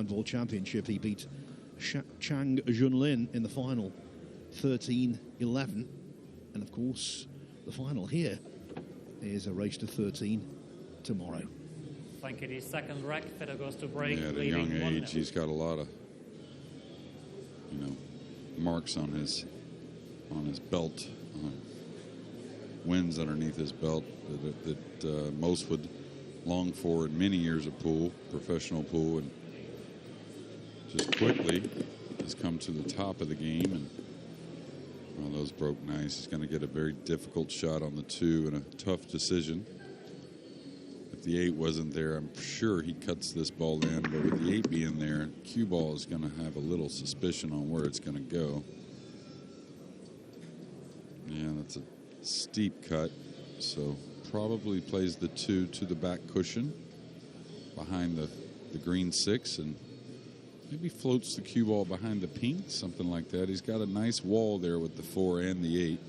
Nine-Ball Championship. He beat Chang Junlin in the final, 13-11. And of course, the final here is a race to 13 tomorrow. Thank you. The second wreck, Fedor Gorst to break. Yeah, at a young age, he's got a lot of, marks on his belt, wins underneath his belt that most would long for in many years of pool, professional pool, and just quickly has come to the top of the game. And well, those broke nice. He's going to get a very difficult shot on the 2 and a tough decision. If the 8 wasn't there, I'm sure he cuts this ball in, but with the 8 being there, cue ball is going to have a little suspicion on where it's going to go. Yeah, that's a steep cut, so probably plays the 2 to the back cushion behind the green 6, and maybe floats the cue ball behind the pink, something like that. He's got a nice wall there with the 4 and the 8.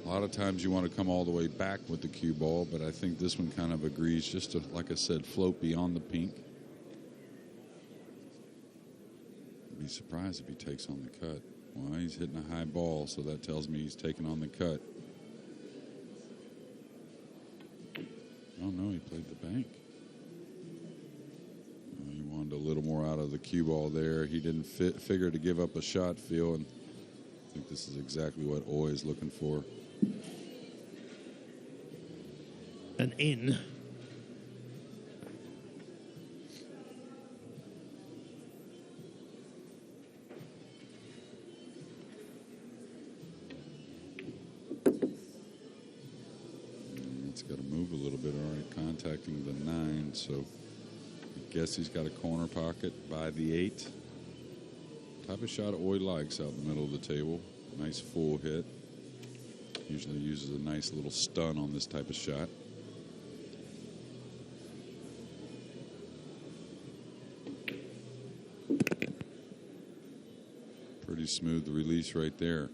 A lot of times you want to come all the way back with the cue ball, but I think this one kind of agrees just to, like I said, float beyond the pink. I'd be surprised if he takes on the cut. Well, he's hitting a high ball, so that tells me he's taking on the cut. Oh, no, he played the bank. He wanted a little more out of the cue ball there. He didn't figure to give up a shot, Phil, and I think this is exactly what Oy is looking for. An in. It's got to move a little bit. All right, contacting the 9, so I guess he's got a corner pocket by the 8. Type of shot Oy likes out in the middle of the table. Nice full hit. Usually uses a nice little stun on this type of shot. Pretty smooth release right there.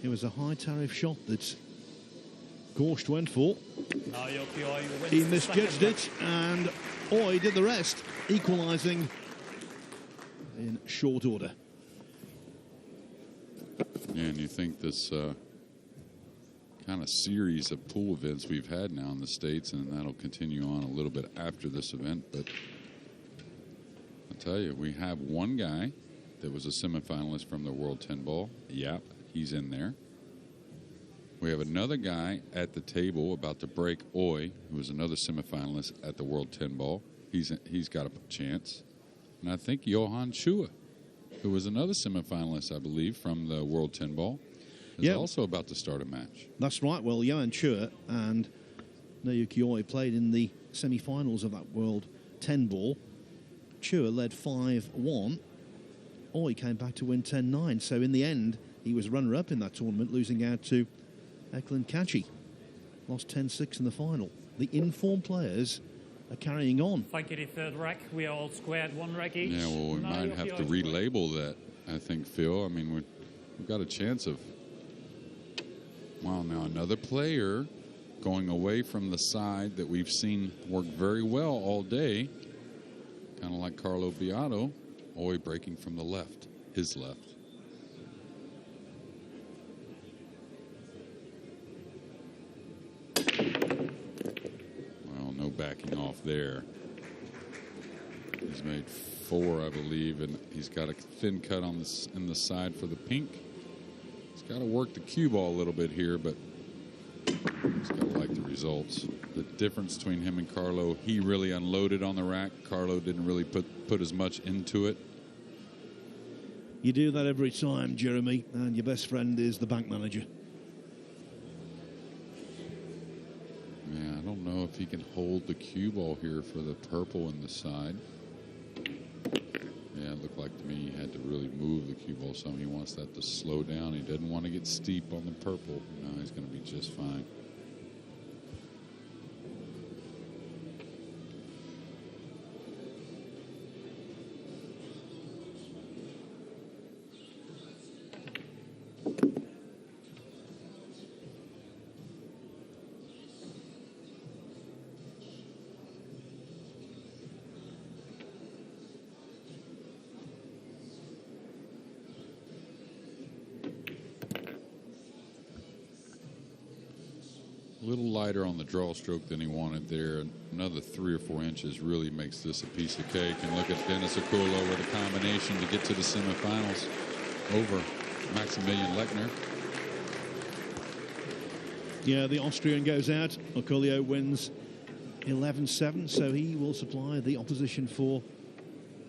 It was a high tariff shot that Gorst went for. Naoyuki He misjudged it, and Oy did the rest, equalising in short order. Yeah, and you think this kind of series of pool events we've had now in the States, and that'll continue on a little bit after this event, but I'll tell you, we have one guy that was a semifinalist from the World 10 Ball. Yep, he's in there. We have another guy at the table about to break Oy, who was another semifinalist at the World 10 Ball. He's got a chance. And I think Johan Chua, who was another semifinalist, I believe, from the World 10 Ball, is also about to start a match. That's right. Well, Johan Chua and Naoyuki Oy played in the semi-finals of that World 10 Ball. Chua led 5-1. Oy came back to win 10-9. So in the end, he was runner-up in that tournament, losing out to Eklund Kachi. Lost 10-6 in the final. The informed players are carrying on. Thank you, the third rack. We are all squared, one rack each. Yeah, well, we might have to relabel that, I think, Phil. I mean, we've got a chance of... Wow, now another player going away from the side that we've seen work very well all day. Kind of like Carlo Beato. Oy breaking from the left, his left. Well, no backing off there. He's made 4, I believe, and he's got a thin cut on this in the side for the pink. He's got to work the cue ball a little bit here, but he's got to like the results. The difference between him and Carlo, he really unloaded on the rack. Carlo didn't really put as much into it. You do that every time, Jeremy, and your best friend is the bank manager. Yeah, I don't know if he can hold the cue ball here for the purple in the side. Yeah, it looked like to me he had to really move the cue ball some. He wants that to slow down. He doesn't want to get steep on the purple. No, he's going to be just fine. A little lighter on the draw stroke than he wanted there. Another 3 or 4 inches really makes this a piece of cake. And look at Dennis Akulo with a combination to get to the semifinals over Maximilian Lechner. Yeah, the Austrian goes out. Oculio wins 11-7, so he will supply the opposition for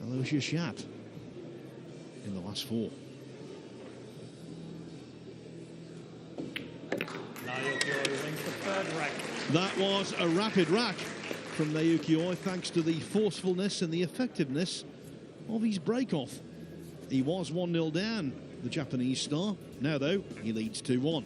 Aloysius Schaap in the last 4. Naoyuki wins the third rack. That was a rapid rack from Naoyuki Oi, thanks to the forcefulness and the effectiveness of his break-off. He was 1-0 down, the Japanese star. Now, though, he leads 2-1.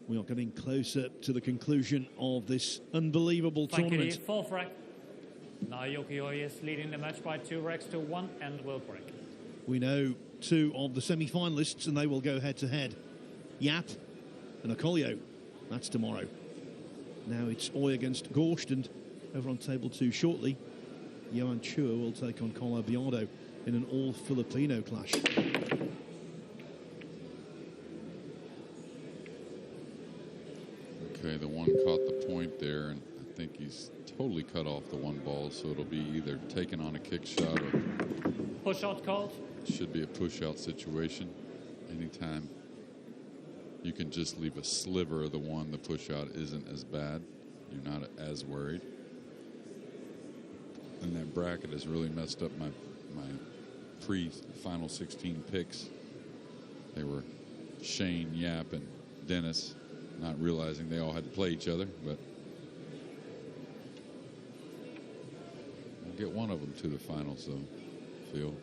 We are getting closer to the conclusion of this unbelievable tournament. Fourth rack. Naoyuki Oi is leading the match by 2 racks to 1 and will break. We know 2 of the semi-finalists, and they will go head-to-head. Yap and Okolio. That's tomorrow. Now it's Oi against Gorst, and over on table 2 shortly, Johan Chua will take on Colo Biardo in an all-Filipino clash. Okay, the one caught the point there, and think he's totally cut off the one ball, so it'll be either taken on a kick shot or Push shot called. should be a push-out situation. Anytime you can just leave a sliver of the one, the push-out isn't as bad. You're not as worried. And that bracket has really messed up my pre-final 16 picks. They were Shane, Yap, and Dennis, not realizing they all had to play each other, but we'll get one of them to the finals, though, Phil.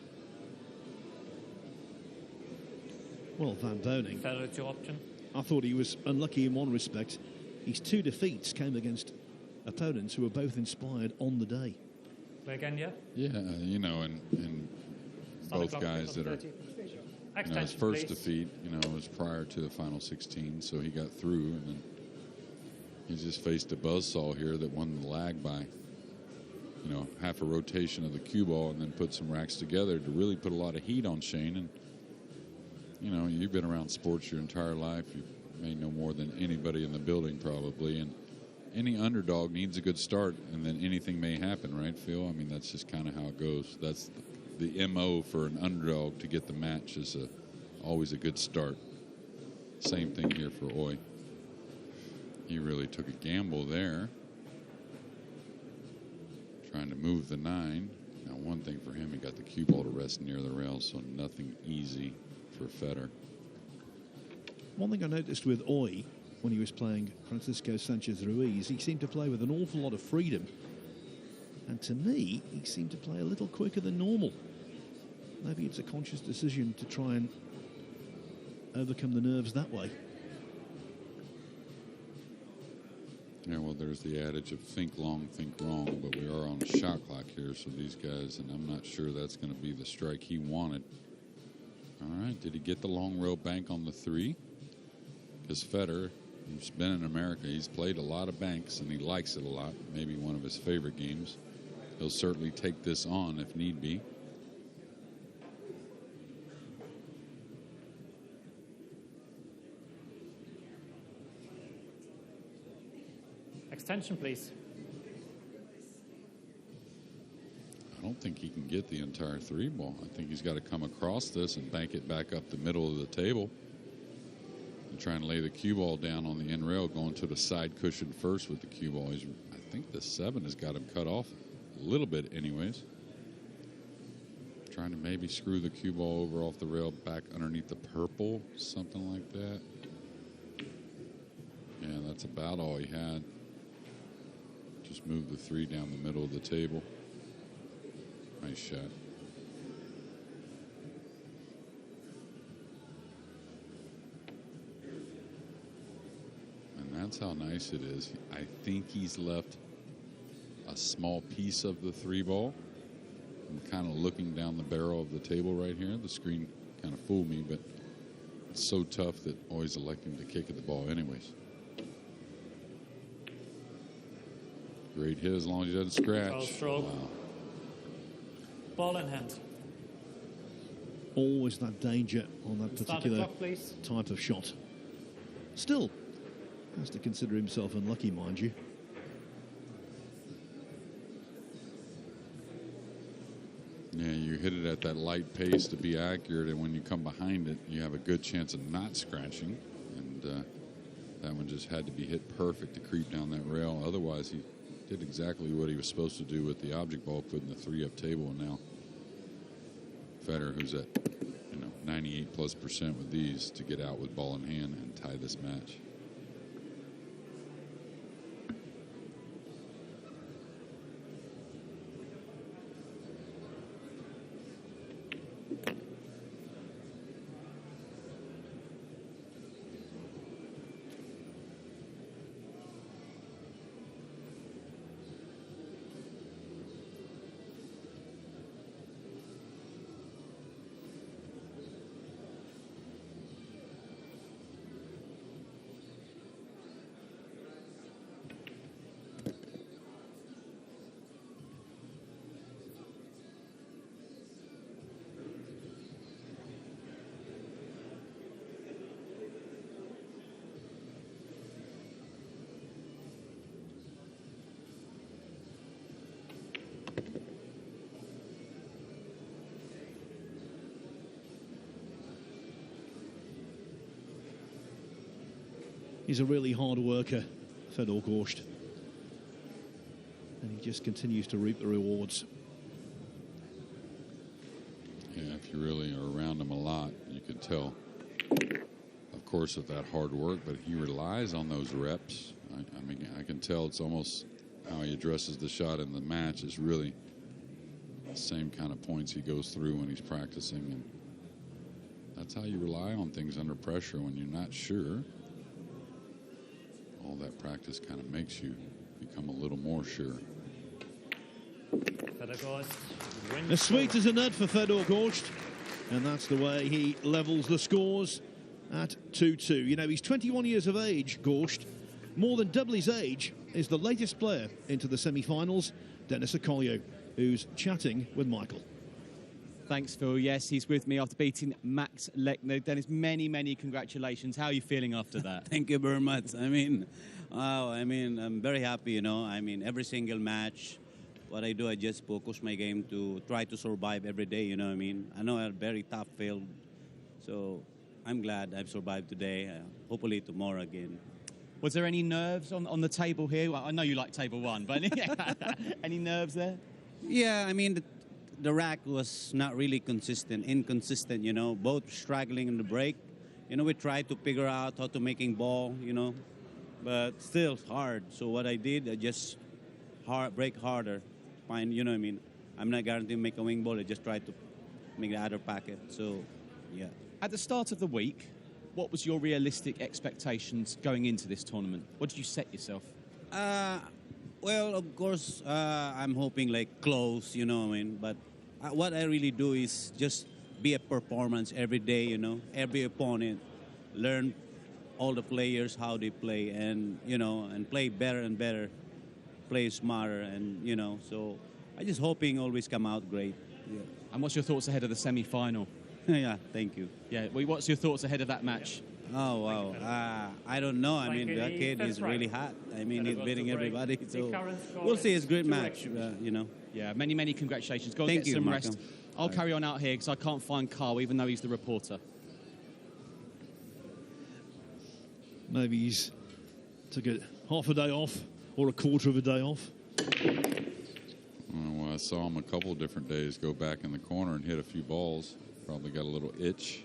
Well, Van Boning, Fedor to option. I thought he was unlucky in one respect. His 2 defeats came against opponents who were both inspired on the day. Play again, yeah? Yeah, you know, and Start both the clock, guys that are, 30. you know, his Extension, first please. defeat, you know, was prior to the final 16, so he got through, and then he just faced a buzzsaw here that won the lag by, you know, half a rotation of the cue ball, and then put some racks together to really put a lot of heat on Shane. And you know, you've been around sports your entire life. You may know more than anybody in the building probably, and any underdog needs a good start, and then anything may happen, right, Phil? I mean, that's just kind of how it goes. That's the MO for an underdog to get the match is always a good start. Same thing here for Oy. He really took a gamble there, trying to move the 9. Now, one thing for him, he got the cue ball to rest near the rail, so nothing easy for Fedor. One thing I noticed with Oy when he was playing Francisco Sanchez Ruiz, he seemed to play with an awful lot of freedom. And to me, he seemed to play a little quicker than normal. Maybe it's a conscious decision to try and overcome the nerves that way. Yeah, well, there's the adage of think long, think wrong, but we are on a shot clock here, so these guys, and I'm not sure that's going to be the strike he wanted. All right, did he get the long rail bank on the 3? Because Fedor, who's been in America, he's played a lot of banks, and he likes it a lot, maybe one of his favorite games. He'll certainly take this on if need be. Extension, please. I don't think he can get the entire 3 ball. I think he's got to come across this and bank it back up the middle of the table and try and lay the cue ball down on the end rail, going to the side cushion first with the cue ball. I think the 7 has got him cut off a little bit anyways. Trying to maybe screw the cue ball over off the rail back underneath the purple, something like that. Yeah, that's about all he had. Just move the 3 down the middle of the table. Nice shot. And that's how nice it is. I think he's left a small piece of the 3 ball. I'm kind of looking down the barrel of the table right here. The screen kind of fooled me, but it's so tough that always electing to kick at the ball anyways. Great hit as long as he doesn't scratch. Foul stroke. Wow. Ball in hand. Always that danger on that Start the particular clock, please. type of shot. Still, has to consider himself unlucky, mind you. Yeah, you hit it at that light pace to be accurate, and when you come behind it, you have a good chance of not scratching. And that one just had to be hit perfect to creep down that rail. Otherwise, he did exactly what he was supposed to do with the object ball, putting the 3 up table. And now Fedor, who's at 98+% with these, to get out with ball in hand and tie this match. He's a really hard worker, Fedor Gorst. And he just continues to reap the rewards. Yeah, if you really are around him a lot, you can tell, of course, of that hard work, but he relies on those reps. I mean, I can tell it's almost how he addresses the shot in the match is really the same kind of points he goes through when he's practicing. And that's how you rely on things under pressure when you're not sure. All that practice kind of makes you become a little more sure. Fedor Gorst wins. As sweet as a nut for Fedor Gorst. And that's the way he levels the scores at 2-2. You know, he's 21 years of age, Gorst. More than double his age is the latest player into the semi-finals, Denis Okoye, who's chatting with Michael. Thanks, Phil. Yes, he's with me after beating Max Lechner. Dennis, many congratulations. How are you feeling after that? Thank you very much. I mean, I'm very happy, you know. I mean, every single match, what I do, I just focus my game to try to survive every day, you know what I mean? I know a very tough field, so I'm glad I've survived today. Hopefully tomorrow again. Was there any nerves on the table here? Well, I know you like table one, but any nerves there? Yeah, I mean, the rack was not really inconsistent, you know, both struggling in the break. You know, we tried to figure out how to making ball, you know, but still hard. So what I did, I just break harder. Find, you know what I mean? I'm not guaranteed to make a wing ball. I just try to make the other packet. So, yeah. At the start of the week, what was your realistic expectations going into this tournament? What did you set yourself? Well, of course, I'm hoping like close, you know what I mean? But what I really do is just be a performance every day, you know, every opponent, learn all the players, how they play, and, you know, and play better and better, play smarter, and, you know, so I just hoping always come out great. Yeah. And what's your thoughts ahead of the semi-final? Yeah, thank you. Yeah, well, what's your thoughts ahead of that match? Oh, wow. I don't know. I mean, that kid is really hot. I mean, he's beating everybody. So we'll see. It's a great match, you know. Yeah, many congratulations. Go and Thank get you, some Malcolm. rest. I'll carry on out here because I can't find Carl, even though he's the reporter. Maybe he's took a half a day off or a quarter of a day off. Well, I saw him a couple of different days go back in the corner and hit a few balls. Probably got a little itch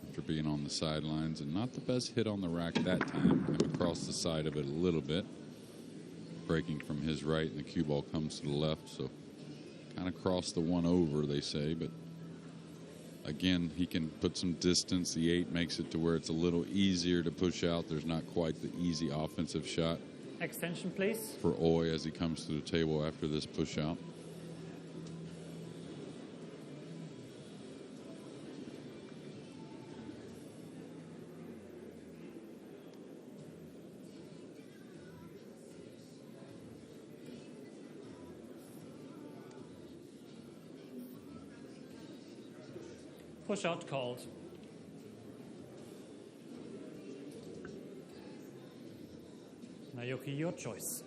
after being on the sidelines, and not the best hit on the rack that time. Came across the side of it a little bit, breaking from his right, and the cue ball comes to the left, so kind of crossed the one over, they say, but again, he can put some distance. The 8 makes it to where it's a little easier to push out. There's not quite the easy offensive shot. Extension, please. For Oy as he comes to the table after this push out. Push out called. Naoyuki, your choice.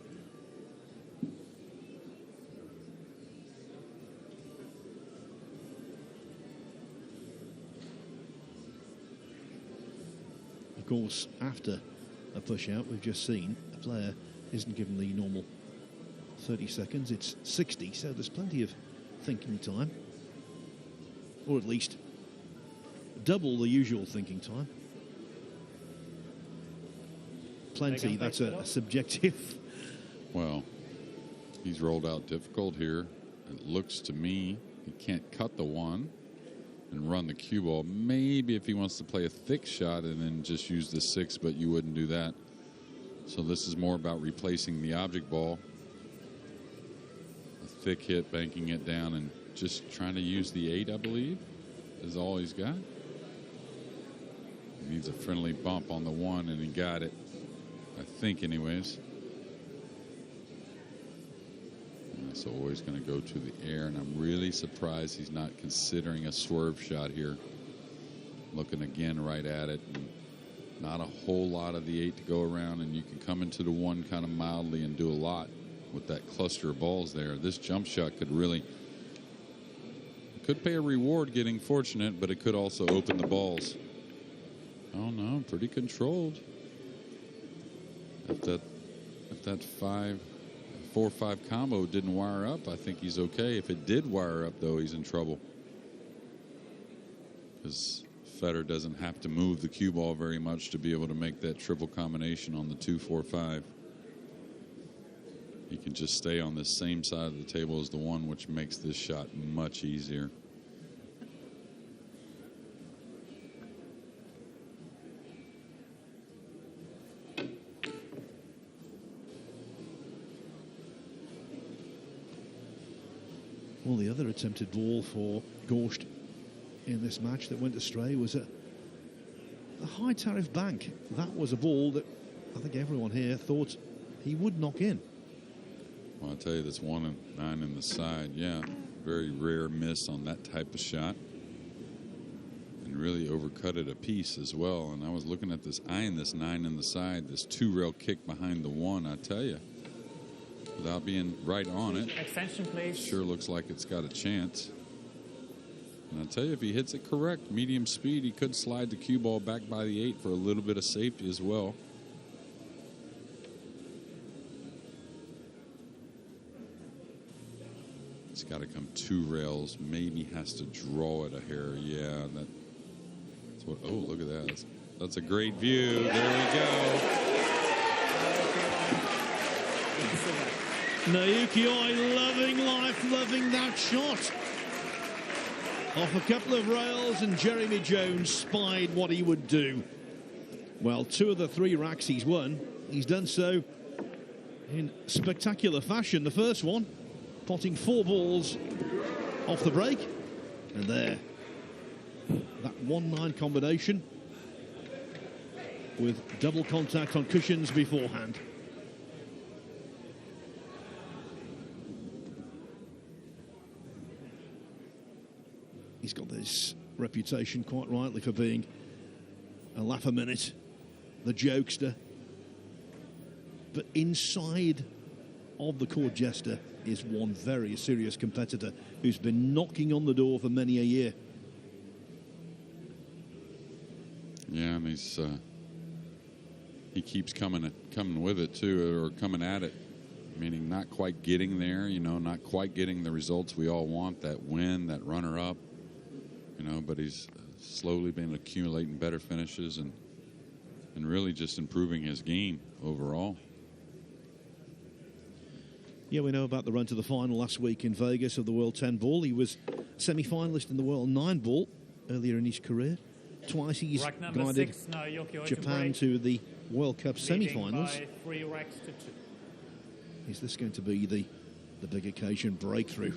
Of course, after a push out, we've just seen a player isn't given the normal 30 seconds, it's 60, so there's plenty of thinking time, or at least double the usual thinking time. Plenty, that's a subjective. Well, he's rolled out difficult here. It looks to me he can't cut the one and run the cue ball. Maybe if he wants to play a thick shot and then just use the 6, but you wouldn't do that. So this is more about replacing the object ball. A thick hit, banking it down, and just trying to use the 8, I believe, is all he's got. He needs a friendly bump on the 1, and he got it. I think, anyways. And so always going to go to the air, and I'm really surprised he's not considering a swerve shot here. Looking again right at it, and not a whole lot of the 8 to go around, and you can come into the 1 kind of mildly and do a lot with that cluster of balls there. This jump shot could really pay a reward getting fortunate, but it could also open the balls. Oh no, pretty controlled. If that 4-5 combo didn't wire up, I think he's okay. If it did wire up, though, he's in trouble. Because Fedor doesn't have to move the cue ball very much to be able to make that triple combination on the 2-4-5. He can just stay on the same side of the table as the one, which makes this shot much easier. Well, the other attempted ball for Gorst in this match that went astray was a high tariff bank. That was a ball that I think everyone here thought he would knock in. Well, I'll tell you, that's 1 and 9 in the side. Yeah, very rare miss on that type of shot. And really overcut it a piece as well. And I was looking at this, eyeing this 9 in the side, this 2-rail kick behind the 1, I tell you. Without being right on it. Extension, please. Sure looks like it's got a chance. And I'll tell you, if he hits it correct, medium speed, he could slide the cue ball back by the 8 for a little bit of safety as well. It's got to come 2 rails. Maybe has to draw it a hair. Yeah, that's what. Oh, look at that. That's a great view. There we go. Naoyuki Oi loving life, loving that shot. Off a couple of rails, and Jeremy Jones spied what he would do. Well, 2 of the 3 racks he's won. He's done so in spectacular fashion. The first one, potting 4 balls off the break. And there, that 1-9 combination with double contact on cushions beforehand. He's got this reputation, quite rightly, for being a laugh a minute, the jokester. But inside of the court jester is one very serious competitor who's been knocking on the door for many a year. Yeah, and he keeps coming with it too, or coming at it, meaning not quite getting there, not quite getting the results we all want, that win, that runner-up. But he's slowly been accumulating better finishes and really just improving his game overall. Yeah, we know about the run to the final last week in Vegas of the World 10 ball. He was semi-finalist in the World 9 ball earlier in his career. Twice he's guided Japan to the World Cup semi-finals. Is this going to be the big occasion breakthrough?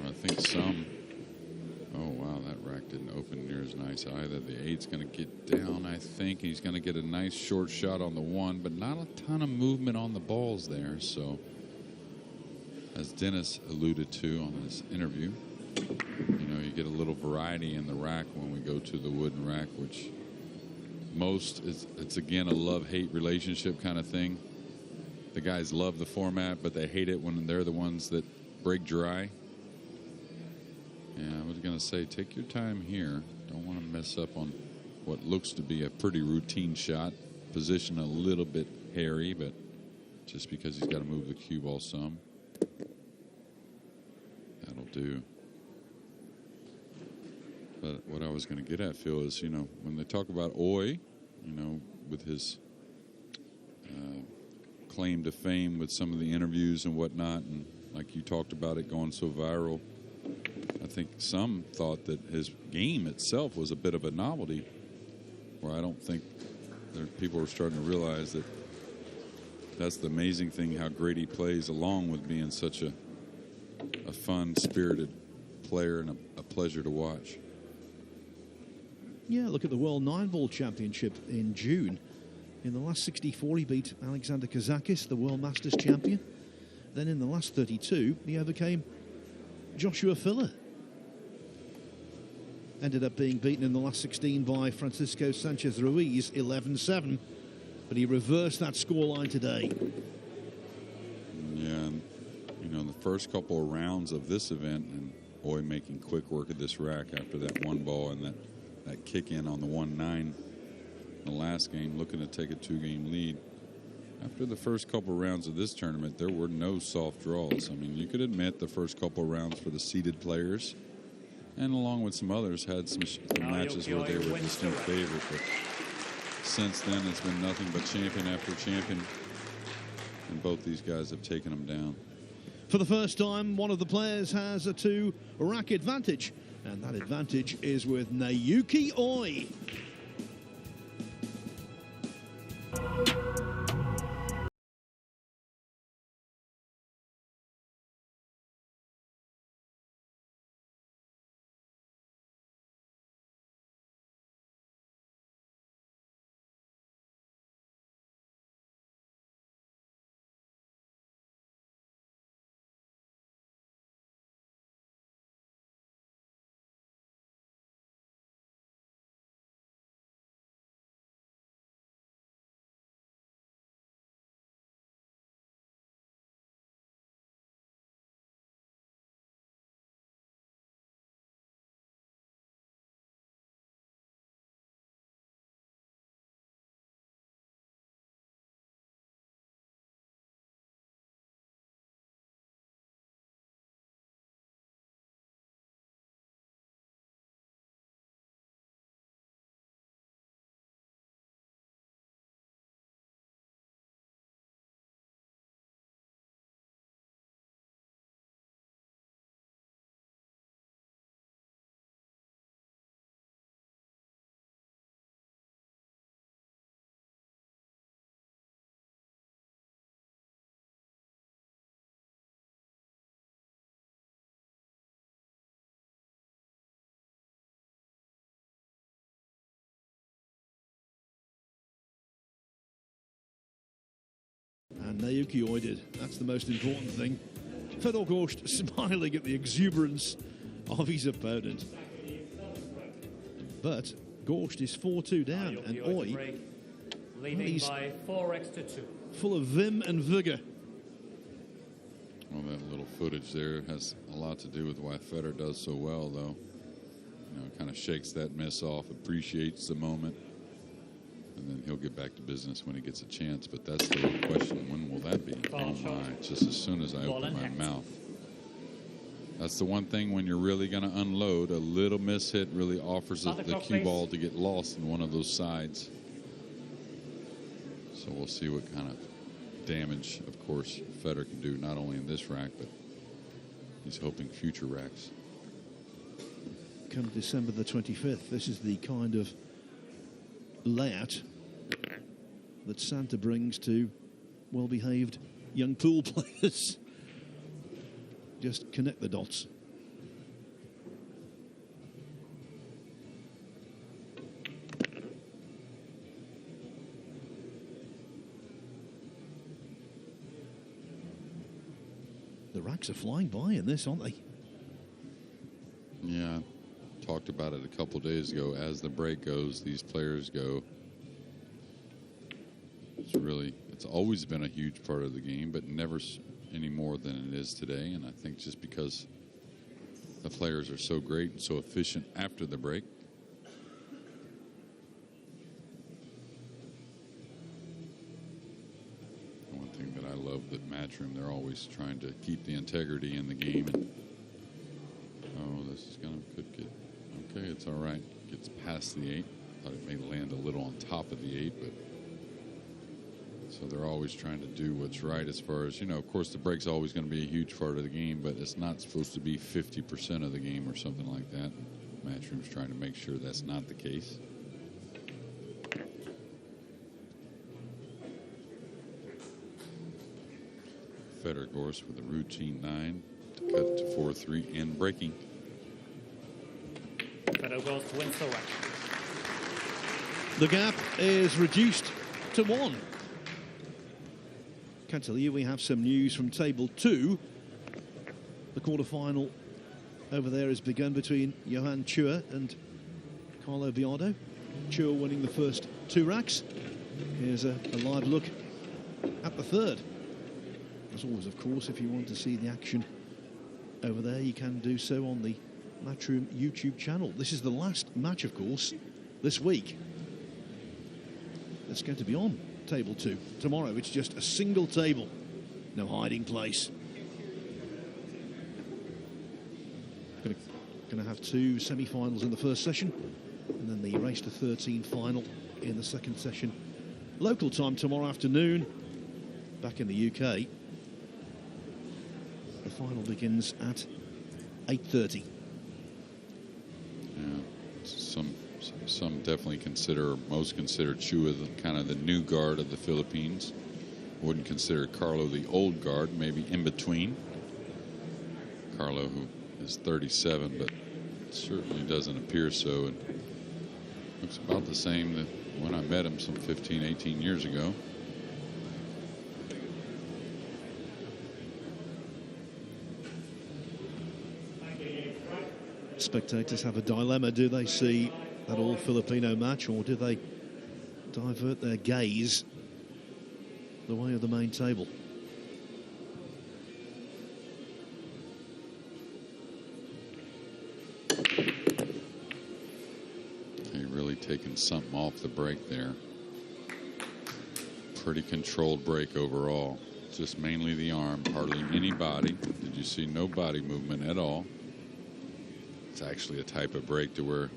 I think some. Oh, wow, that rack didn't open near as nice either. The 8's going to get down, I think. He's going to get a nice short shot on the 1, but not a ton of movement on the balls there. So, as Dennis alluded to on his interview, you get a little variety in the rack when we go to the wooden rack, which it's again a love-hate relationship kind of thing. The guys love the format, but they hate it when they're the ones that break dry. Yeah, I was going to say, take your time here. Don't want to mess up on what looks to be a pretty routine shot. Position a little bit hairy, but just because he's got to move the cue ball some. That'll do. But what I was going to get at, Phil, is, when they talk about Oi, with his claim to fame with some of the interviews and whatnot, and like you talked about it going so viral, I think some thought that his game itself was a bit of a novelty, where I don't think people are starting to realize that that's the amazing thing, how great he plays, along with being such a fun, spirited player and a pleasure to watch. Yeah, look at the World 9-ball Championship in June. In the last 64, he beat Alexander Kazakis, the World Masters champion. Then in the last 32, he overcame Joshua Filler. Ended up being beaten in the last 16 by Francisco Sanchez Ruiz, 11-7. But he reversed that scoreline today. Yeah, and, the first couple of rounds of this event, and Oi making quick work of this rack after that 1 ball and that kick in on the 1-9. the last game, looking to take a 2-game lead. After the first couple rounds of this tournament, there were no soft draws. I mean, you could admit the first couple rounds for the seeded players, and along with some others, had some matches where they were distinct favorites. But since then, it's been nothing but champion after champion, and both these guys have taken them down. For the first time, one of the players has a 2-rack advantage, and that advantage is with Naoyuki Oi. And Naoyuki Oi did. That's the most important thing. Fedor Gorst smiling at the exuberance of his opponent. But Gorst is 4-2 down, and Oi, leading by 4x2. Full of vim and vigor. Well, that little footage there has a lot to do with why Fedor does so well, though. You know, kind of shakes that miss off, appreciates the moment, and then he'll get back to business when he gets a chance. But that's the real question. When will that be? Oh, my. Just as soon as I open my mouth. That's the one thing when you're really going to unload. A little miss hit really offers the cue ball to get lost in one of those sides. So we'll see what kind of damage, of course, Fedor can do, not only in this rack, but he's hoping future racks. Come December the 25th, this is the kind of layout that Santa brings to well-behaved young pool players. Just connect the dots. The racks are flying by in this, aren't they? Yeah, talked about it a couple days ago. As the break goes, these players go. It's always been a huge part of the game, but never any more than it is today. And I think just because the players are so great and so efficient after the break. One thing that I love that Matchroom, they're always trying to keep the integrity in the game. And oh, this is could get okay. It's all right. Gets past the 8. Thought it may land a little on top of the 8, but. So they're always trying to do what's right as far as, you know, of course the break's always going to be a huge part of the game, but it's not supposed to be 50% of the game or something like that. Matchroom's trying to make sure that's not the case. Fedor Gorst with a routine 9 to cut to 4-3 and breaking. Fedor Gorst wins the rack. The gap is reduced to 1. Can tell you we have some news from table 2. The quarterfinal over there has begun between Johan Chua and Carlo Biardo. Chua winning the first 2 racks. Here's a live look at the third. As always, of course, if you want to see the action over there, you can do so on the Matchroom YouTube channel. This is the last match, of course, this week. that's going to be on table 2 tomorrow. It's just a single table, no hiding place. Going to have 2 semi-finals in the first session, and then the race to 13 final in the second session. Local time tomorrow afternoon, back in the UK. The final begins at 8:30. Yeah, some definitely consider, most consider Chua kind of the new guard of the Philippines. Wouldn't consider Carlo the old guard, maybe in between. Carlo, who is 37, but certainly doesn't appear so, and looks about the same that when I met him some 15, 18 years ago. Spectators have a dilemma. Do they see that all-Filipino match, or do they divert their gaze the way of the main table? He really taken something off the break there. Pretty controlled break overall. Just mainly the arm, hardly any body. Did you see no body movement at all? It's actually a type of break to where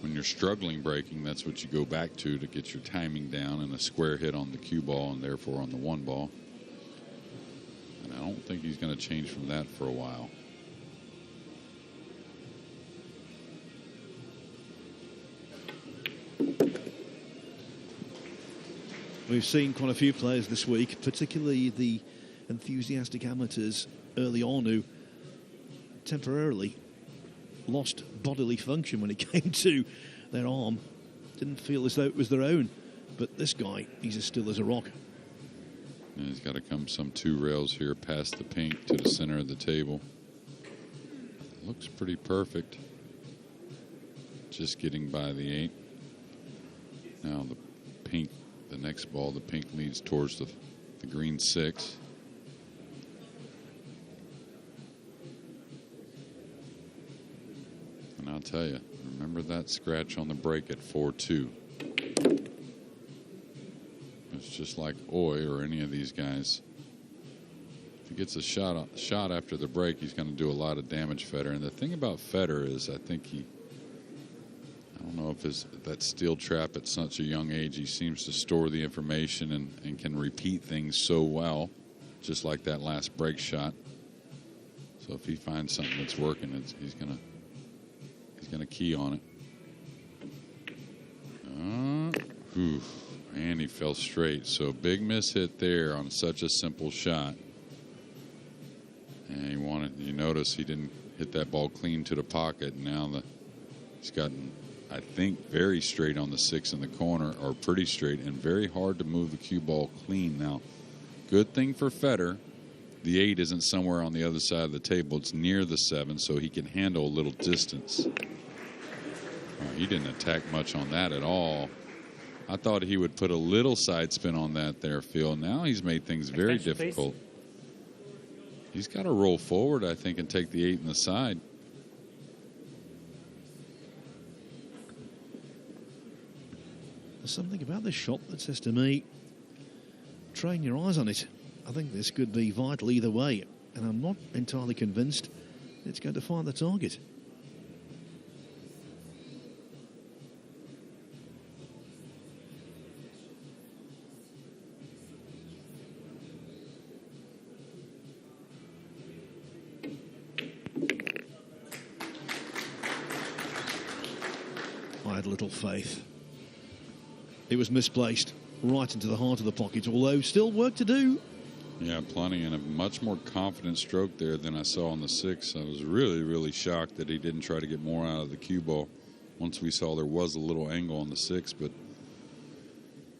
when you're struggling breaking, that's what you go back to get your timing down, and a square hit on the cue ball and therefore on the 1 ball. And I don't think he's going to change from that for a while. We've seen quite a few players this week, particularly the enthusiastic amateurs early on, who temporarily lost bodily function when it came to their arm. Didn't feel as though it was their own. But this guy, he's as still as a rock. And he's got to come some 2 rails here past the pink to the center of the table. Looks pretty perfect. Just getting by the 8. Now the pink, the next ball, the pink leads towards the green 6. And I'll tell you, remember that scratch on the break at 4-2. It's just like Oy or any of these guys. If he gets a shot after the break, he's going to do a lot of damage, Fedor. And the thing about Fedor is, I think I don't know if that steel trap at such a young age, he seems to store the information and can repeat things so well, just like that last break shot. So if he finds something that's working, he's going to key on it. And he fell straight. So big miss hit there on such a simple shot. And you notice he didn't hit that ball clean to the pocket. Now he's gotten, I think, very straight on the 6 in the corner, or pretty straight, and very hard to move the cue ball clean. Now, good thing for Fedor, the 8 isn't somewhere on the other side of the table. It's near the 7, so he can handle a little distance. He didn't attack much on that at all. I thought he would put a little side spin on that there, Phil. Now he's made things very difficult. He's got to roll forward, I think, and take the 8 in the side. There's something about this shot that says to me, train your eyes on it. I think this could be vital either way, and I'm not entirely convinced it's going to find the target. I had little faith. It was misplaced, right into the heart of the pocket, although still work to do. Yeah, plenty, and a much more confident stroke there than I saw on the 6. I was really, really shocked that he didn't try to get more out of the cue ball once we saw there was a little angle on the 6, but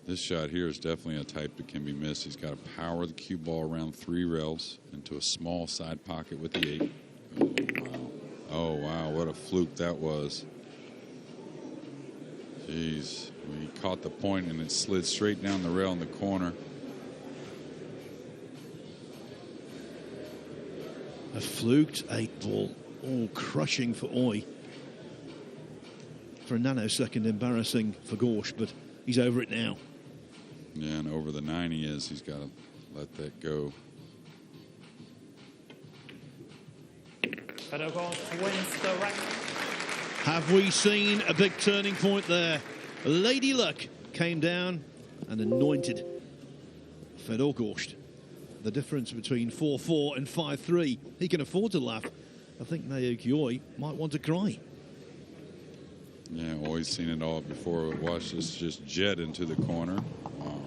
this shot here is definitely a type that can be missed. He's got to power the cue ball around 3 rails into a small side pocket with the 8. Oh, wow. Oh, wow, what a fluke that was. Jeez, he caught the point and it slid straight down the rail in the corner. A fluked 8 ball, all crushing for Oy. For a nanosecond, embarrassing for Gorst, but he's over it now. Yeah, and over the 9 he is. He's got to let that go. Fedor Gorst wins the rack. Have we seen a big turning point there? Lady Luck came down and anointed Fedor Gorst. The difference between 4-4 and 5-3. He can afford to laugh. I think Naoyuki might want to cry. Yeah, always seen it all before. Watch this just jet into the corner. Wow.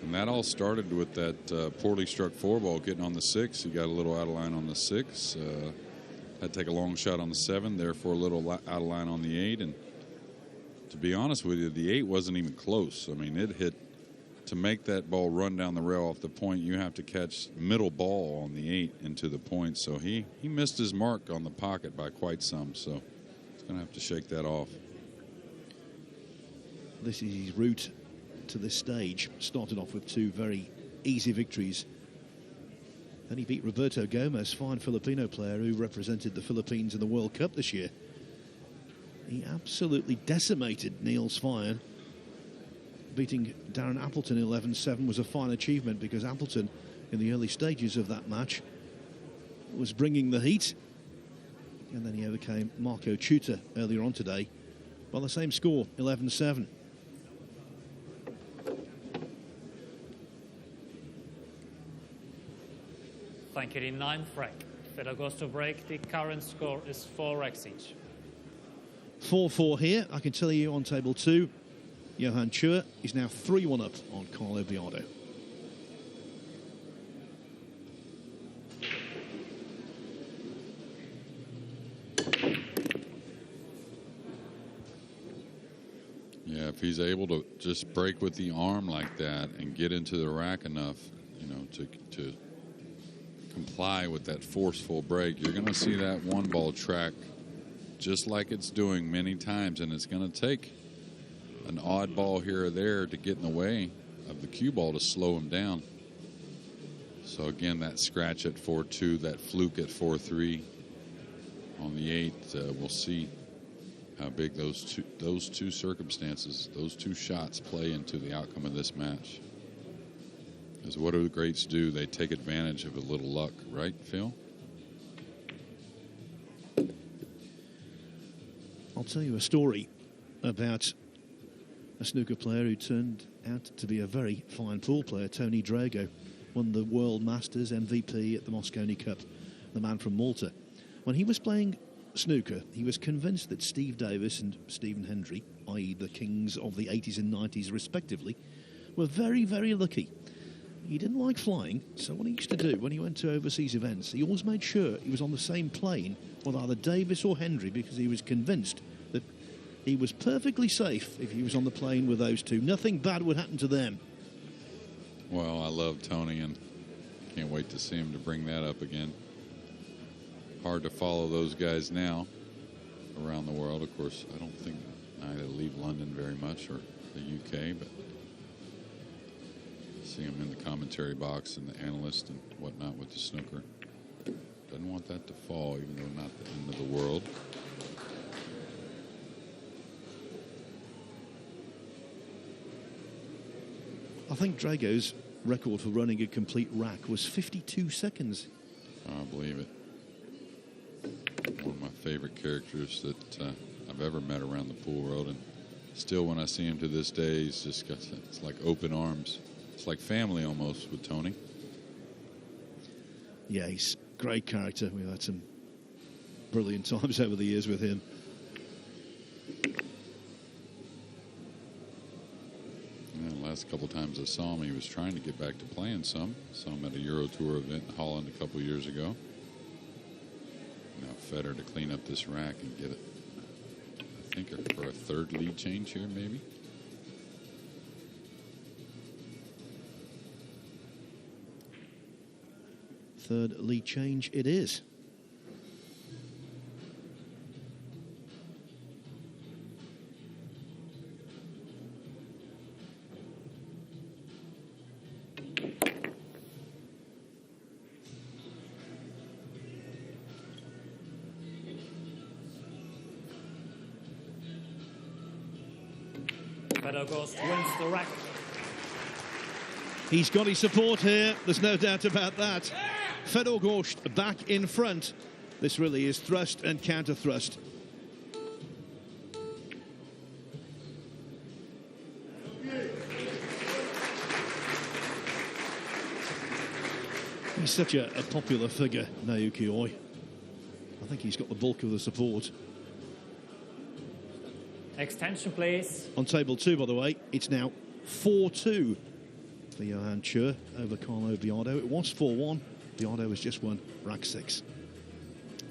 And that all started with that poorly struck 4-ball getting on the 6. He got a little out of line on the 6. Had to take a long shot on the 7, therefore a little out of line on the 8. And to be honest with you, the 8 wasn't even close. I mean, it hit. To make that ball run down the rail off the point, you have to catch middle ball on the 8 into the point. So he missed his mark on the pocket by quite some. So he's going to have to shake that off. This is his route to this stage. Started off with 2 very easy victories. Then he beat Roberto Gomez, fine Filipino player who represented the Philippines in the World Cup this year. He absolutely decimated Niels Fine. Beating Darren Appleton 11-7 was a fine achievement because Appleton, in the early stages of that match, was bringing the heat. And then he overcame Marco Chuta earlier on today by the same score, 11-7. Thank you. The 9th rack. Fedor Gorst to break. The current score is 4 racks each. 4-4 here. I can tell you on table 2, Johan Chua is now 3-1 up on Carlo Biardo. Yeah, if he's able to just break with the arm like that and get into the rack enough, you know, to comply with that forceful break, you're going to see that 1-ball track just like it's doing many times, and it's going to take an odd ball here or there to get in the way of the cue ball to slow him down. So again, that scratch at 4-2, that fluke at 4-3 on the 8, we'll see how big those two circumstances, those 2 shots play into the outcome of this match. Because what do the greats do? They take advantage of a little luck, right, Phil? I'll tell you a story about a snooker player who turned out to be a very fine pool player. Tony Drago won the World Masters MVP at the Mosconi Cup, the man from Malta. When he was playing snooker, he was convinced that Steve Davis and Stephen Hendry, i.e. the kings of the 80s and 90s respectively, were very, very lucky. He didn't like flying, so what he used to do when he went to overseas events, he always made sure he was on the same plane with either Davis or Hendry, because he was convinced that he was perfectly safe if he was on the plane with those 2. Nothing bad would happen to them. Well, I love Tony and can't wait to see him to bring that up again. Hard to follow those guys now around the world. Of course, I don't think I leave London very much or the UK, but see him in the commentary box and the analyst and whatnot with the snooker. Doesn't want that to fall, even though not the end of the world. I think Drago's record for running a complete rack was 52 seconds. I believe it. One of my favorite characters that I've ever met around the pool world, and still when I see him to this day, he's just got, it's like open arms. It's like family almost with Tony. Yeah, he's a great character. We've had some brilliant times over the years with him. Yeah, the last couple times I saw him, he was trying to get back to playing some. Saw him at a Euro Tour event in Holland a couple years ago. Now Fedor to clean up this rack and get it, I think, for a 3rd lead change here, maybe. Third lead change it is. Fedor Gorst wins the rack. He's got his support here. There's no doubt about that. Fedor Gorst back in front. This really is thrust and counter thrust. He's such a popular figure, Naoyuki Oi. I think he's got the bulk of the support. Extension, please. On table 2, by the way, it's now 4-2 for Johan Chur over Carlo Biardo. It was 4-1. Biardo has just won rack 6.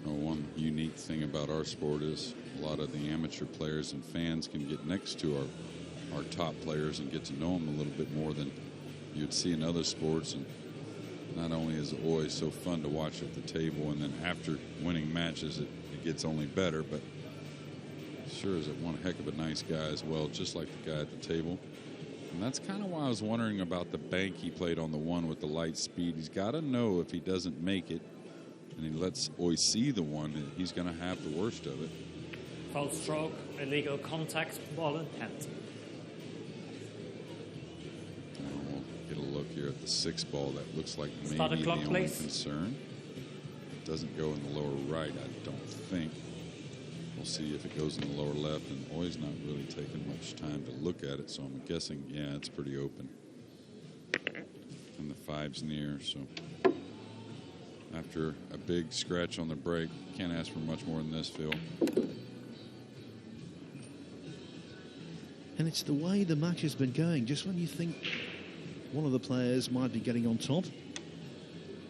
Well, one unique thing about our sport is a lot of the amateur players and fans can get next to our top players and get to know them a little bit more than you'd see in other sports. And not only is it always so fun to watch at the table, and then after winning matches, it gets only better, but sure is one heck of a nice guy as well, just like the guy at the table. And that's kind of why I was wondering about the bank he played on the one with the light speed. He's got to know if he doesn't make it and he lets Oi see the one, that he's going to have the worst of it. Foul stroke, illegal contact, ball in hand. We'll get a look here at the 6 ball. That looks like maybe Start the clock, the only please. concern. It doesn't go in the lower right, I don't think. We'll see if it goes in the lower left, and Oi's not really taking much time to look at it, so I'm guessing, yeah, it's pretty open. And the 5's near, so after a big scratch on the break, can't ask for much more than this, Phil. And it's the way the match has been going. Just when you think one of the players might be getting on top,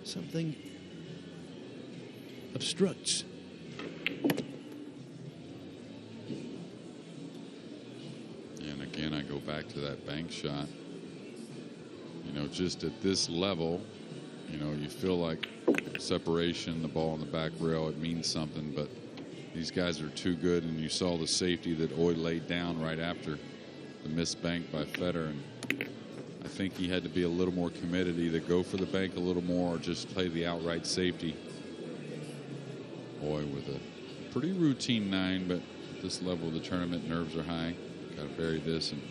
something obstructs. And again, I go back to that bank shot. You know, just at this level, you know, you feel like separation, the ball on the back rail, it means something, but these guys are too good, and you saw the safety that Oi laid down right after the missed bank by Fedor, and I think he had to be a little more committed, either go for the bank a little more or just play the outright safety. Oi with a pretty routine 9, but at this level of the tournament, nerves are high. Got to bury this and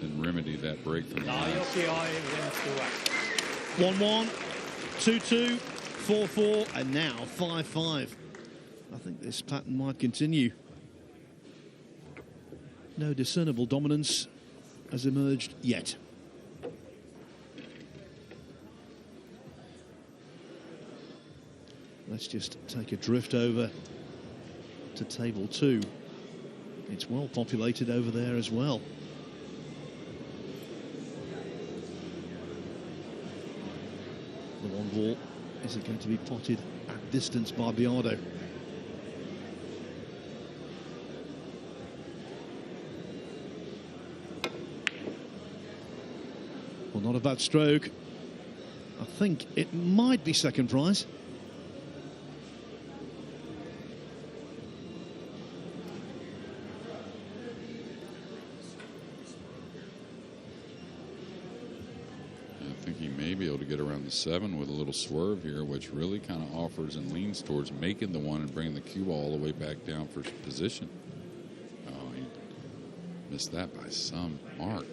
then remedy that break from the last. Naoyuki Oi wins the rack. 1-1, 2-2, 4-4, and now 5-5. I think this pattern might continue. No discernible dominance has emerged yet. Let's just take a drift over to table 2. It's well populated over there as well. The one ball, is it going to be potted at distance by Biardo? Well, not a bad stroke. I think it might be second prize. I think he may be able to get around the 7 with a little swerve here, which really kind of offers and leans towards making the 1 and bringing the cue ball all the way back down for position. Oh, he missed that by some mark.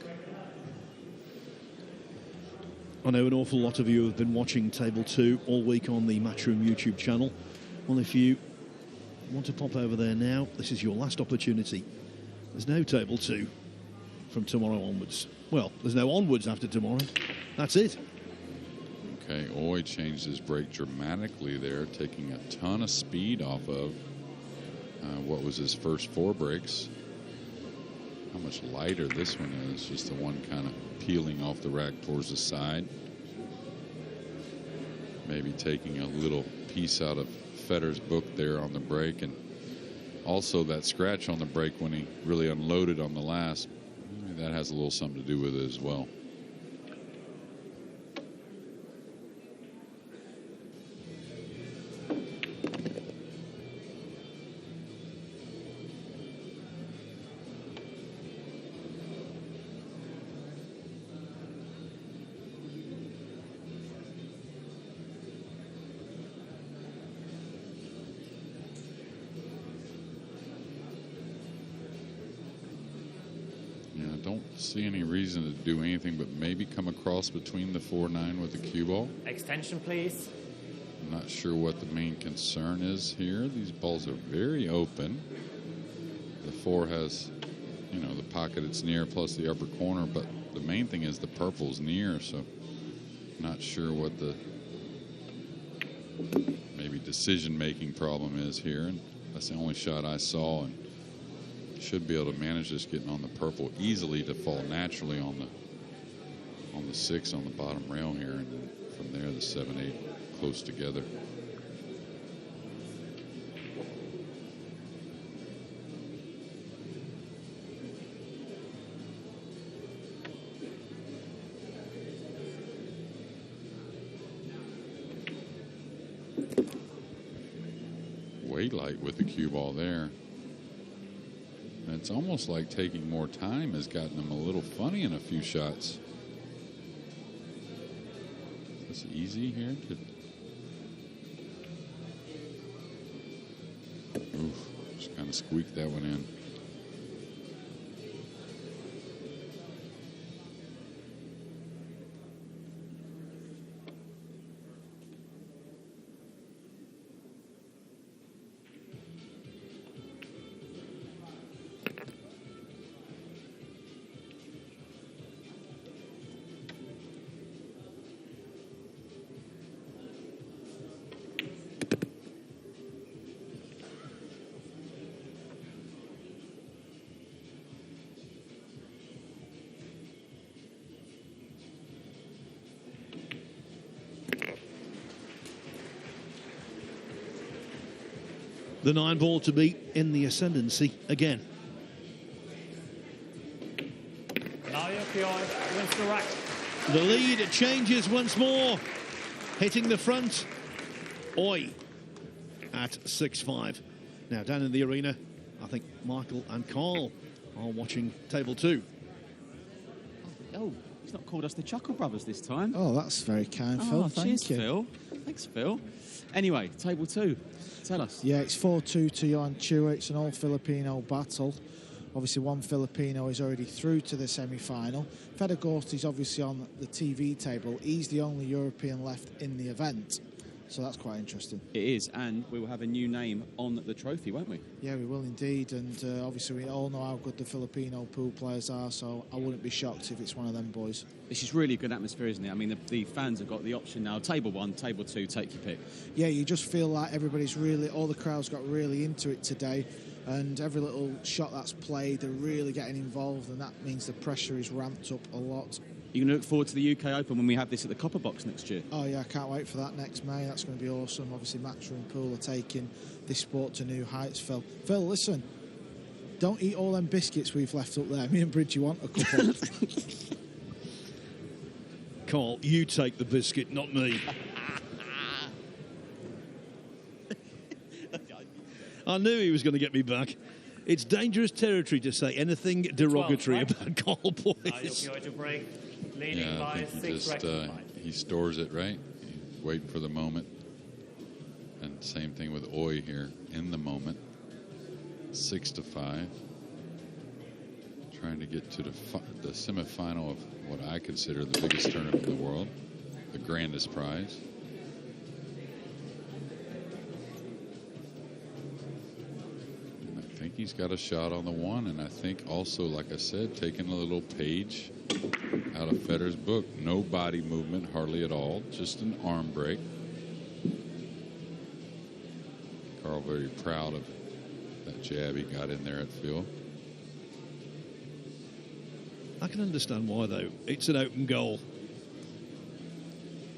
I know an awful lot of you have been watching Table 2 all week on the Matchroom YouTube channel. Well, if you want to pop over there now, this is your last opportunity. There's no Table 2 from tomorrow onwards. Well, there's no onwards after tomorrow. That's it. Okay, Oi changed his break dramatically there, taking a ton of speed off of what was his first 4 breaks. How much lighter this one is, just the one kind of peeling off the rack towards the side. Maybe taking a little piece out of Fedor's book there on the break, and also that scratch on the break when he really unloaded on the last. Maybe that has a little something to do with it as well. don't see any reason to do anything but maybe come across between the 4-9 with the cue ball. Extension, please. I'm not sure what the main concern is here. These balls are very open. The 4 has, you know, the pocket it's near plus the upper corner, but the main thing is the purple's near, so not sure what the maybe decision-making problem is here. And that's the only shot I saw, and should be able to manage this getting on the purple easily to fall naturally on the 6 on the bottom rail here, and then from there the 7-8 close together. Way light with the cue ball there. And it's almost like taking more time has gotten him a little funny in a few shots. Is this easy here? Oof, just kind of squeaked that one in. The 9 ball to be in the ascendancy again. Naoyuki wins the rack. The lead changes once more, hitting the front. Oi at 6-5. Now down in the arena, I think Michael and Carl are watching table 2. Oh, he's not called us the Chuckle Brothers this time. Oh, that's very kind, Phil. Cheers, Thank you. Phil. Thanks, Phil. Anyway, table 2. Tell us. Yeah, it's 4-2 to Johan Chua. It's an all-Filipino battle. Obviously, one Filipino is already through to the semi-final. Fedor Gorst is obviously on the TV table. He's the only European left in the event. So that's quite interesting. It is, and we will have a new name on the trophy, won't we? Yeah, we will indeed. And obviously, we all know how good the Filipino pool players are, so I wouldn't be shocked if it's one of them boys. This is really good atmosphere, isn't it? I mean, the fans have got the option now. Table 1, table 2, take your pick. Yeah, you just feel like everybody's really, all the crowds got really into it today. And every little shot that's played, they're really getting involved, and that means the pressure is ramped up a lot. You can look forward to the UK Open when we have this at the Copper Box next year. Oh yeah, I can't wait for that next May. That's going to be awesome. Obviously, Maxa and Poole are taking this sport to new heights, Phil. Phil, listen, don't eat all them biscuits we've left up there. Me and Bridgie want a couple. Carl, you take the biscuit, not me. I knew he was going to get me back. It's dangerous territory to say anything derogatory 12, right? about Carl Boyce. Naoyuki to break, leading Yeah, I by think 6 racks behind. he stores it, right? He's waiting for the moment. And same thing with Oi here, in the moment. 6-5. Trying to get to the semifinal of what I consider the biggest tournament in the world, the grandest prize. I think he's got a shot on the 1, and I think also, like I said, taking a little page out of Federer's book. No body movement, hardly at all, just an arm break. Carl very proud of that jab he got in there at Phil. I can understand why, though. It's an open goal.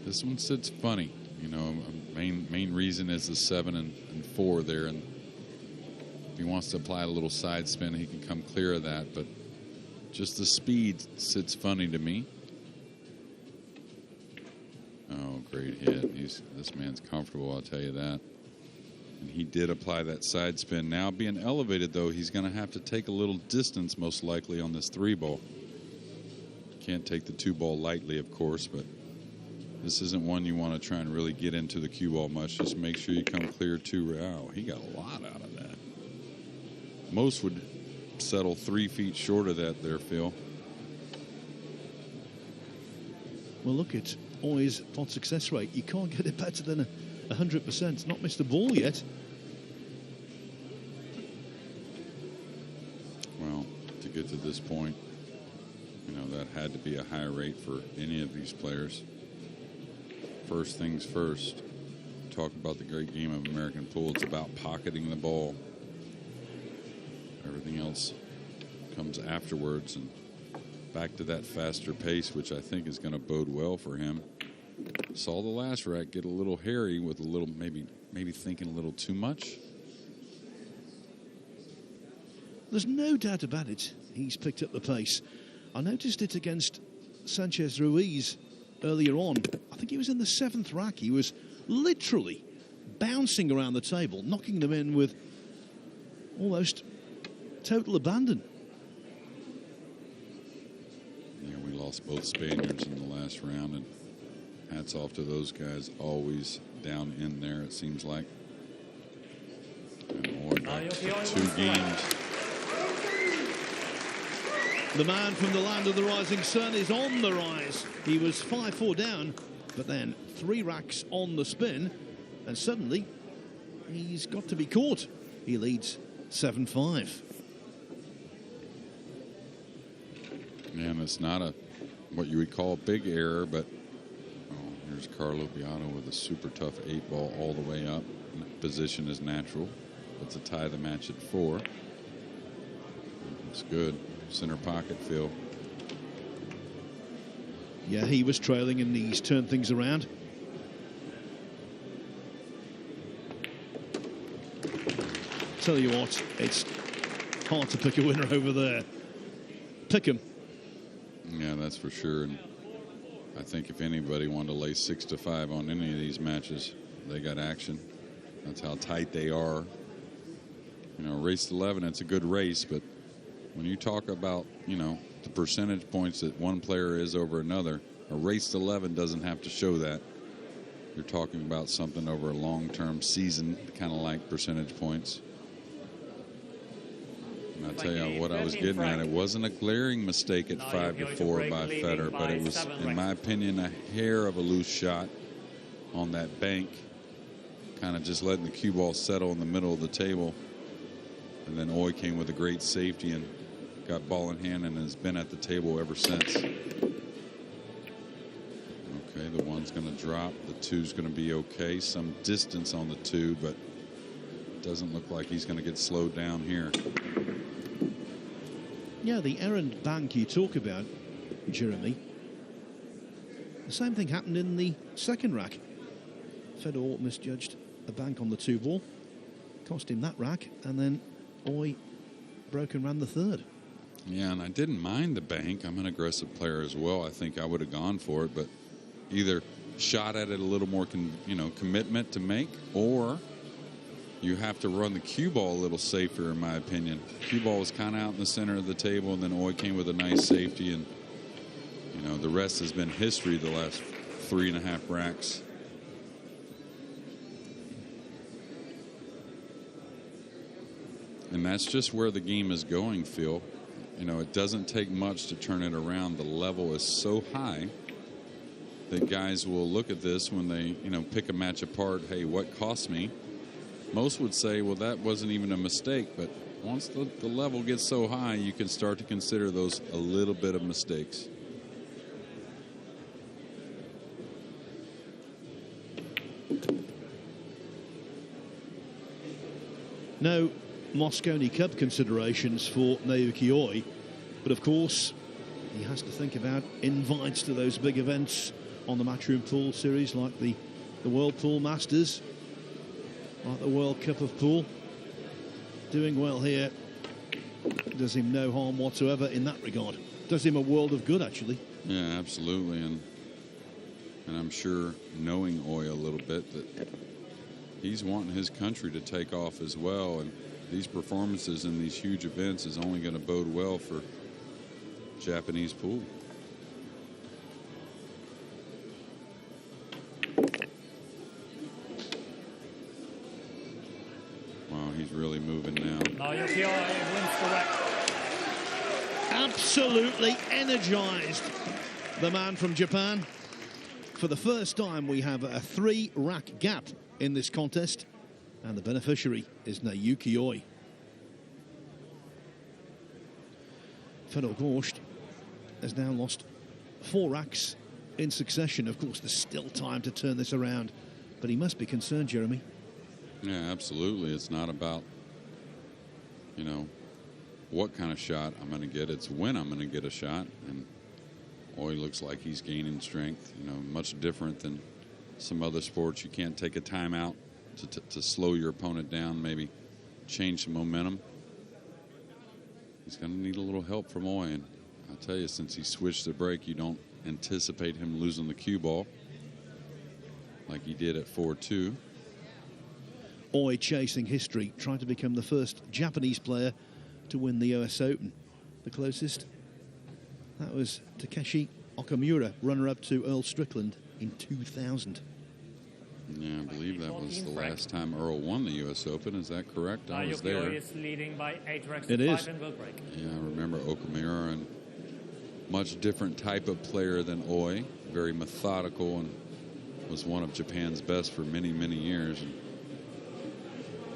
This one sits funny. You know, main reason is the 7 and 4 there, and if he wants to apply a little side spin, he can come clear of that, but just the speed sits funny to me. Oh, great hit. This man's comfortable, I'll tell you that. And he did apply that side spin. Now being elevated, though, he's going to have to take a little distance, most likely, on this 3 ball. Can't take the 2 ball lightly, of course, but this isn't one you want to try and really get into the cue ball much. Just make sure you come clear 2. Oh, he got a lot out of that. Most would settle 3 feet short of that there, Phil. Well, look at Oi's pot success rate. You can't get it better than 100%. Not missed the ball yet. Well, to get to this point, you know, that had to be a high rate for any of these players. First things first, talk about the great game of American pool. It's about pocketing the ball. Everything else comes afterwards, and back to that faster pace, which I think is going to bode well for him. Saw the last rack get a little hairy with a little, maybe thinking a little too much. There's no doubt about it. He's picked up the pace. I noticed it against Sanchez Ruiz earlier on. I think he was in the 7th rack. He was literally bouncing around the table, knocking them in with almost total abandon. Yeah, we lost both Spaniards in the last round, and hats off to those guys, always down in there, it seems like. And Oy back to 2 games. The man from the land of the rising sun is on the rise. He was 5-4 down, but then 3 racks on the spin, and suddenly he's got to be caught. He leads 7-5. And it's not what you would call a big error, but here's Carlo Biano with a super tough 8-ball all the way up. Position is natural, but to tie the match at 4. It's good. Center pocket, Phil. Yeah, he was trailing and he's turned things around. Tell you what, it's hard to pick a winner over there. Pick him. Yeah, that's for sure. And I think if anybody wanted to lay 6-5 on any of these matches, they got action. That's how tight they are. You know, race 11, it's a good race, but when you talk about, you know, the percentage points that one player is over another, a race 11 doesn't have to show that. You're talking about something over a long-term season, kind of like percentage points. And I'll tell you what I was getting at. It wasn't a glaring mistake at 5-4 by Fedor, but it was, in my opinion, a hair of a loose shot on that bank. Kind of just letting the cue ball settle in the middle of the table. And then Oy came with a great safety and got ball in hand and has been at the table ever since. Okay, the 1's going to drop. The 2's going to be okay. Some distance on the 2, but it doesn't look like he's going to get slowed down here. Yeah, the errant bank you talk about, Jeremy. The same thing happened in the 2nd rack. Fedor misjudged a bank on the 2-ball. Cost him that rack, and then Oy broke and ran the 3rd. Yeah, and I didn't mind the bank. I'm an aggressive player as well. I think I would have gone for it, but either shot at it a little more, commitment to make, or you have to run the cue ball a little safer, in my opinion. Cue ball was kind of out in the center of the table, and then Oy came with a nice safety, and the rest has been history the last 3.5 racks. And that's just where the game is going, Phil. It doesn't take much to turn it around. The level is so high that guys will look at this when they, pick a match apart. Hey, what cost me? Most would say, well, that wasn't even a mistake. But once the level gets so high, you can start to consider those a little bit of mistakes. No Mosconi Cup considerations for Naoyuki Oy, but of course he has to think about invites to those big events on the Matchroom Pool Series, like the World Pool Masters, like the World Cup of Pool. Doing well here does him no harm whatsoever in that regard. Does him a world of good, actually. Yeah, absolutely, and I'm sure, knowing Oy a little bit, that he's wanting his country to take off as well, and these performances in these huge events is only going to bode well for Japanese pool. Wow, he's really moving now. Naoyuki wins the rack. Absolutely energized, the man from Japan. for the first time, we have a 3-rack gap in this contest, and the beneficiary is Naoyuki Oi. Fedor Gorst has now lost 4 racks in succession. Of course, there's still time to turn this around, but he must be concerned, Jeremy. Yeah, absolutely. It's not about, what kind of shot I'm going to get. It's when I'm going to get a shot. And Oi looks like he's gaining strength, much different than some other sports. You can't take a timeout to slow your opponent down, maybe change some momentum. He's going to need a little help from Oi. And I'll tell you, since he switched the break, you don't anticipate him losing the cue ball like he did at 4-2. Oi chasing history, trying to become the first Japanese player to win the US Open. The closest, that was Takeshi Okamura, runner-up to Earl Strickland in 2000. Yeah, I believe that was the last time Earl won the US Open. Is that correct? I was there. Naoyuki is leading by 8 racks It to is. 5 and will break. Yeah, I remember Okamura, and much different type of player than Oi. Very methodical, and was one of Japan's best for many, many years. And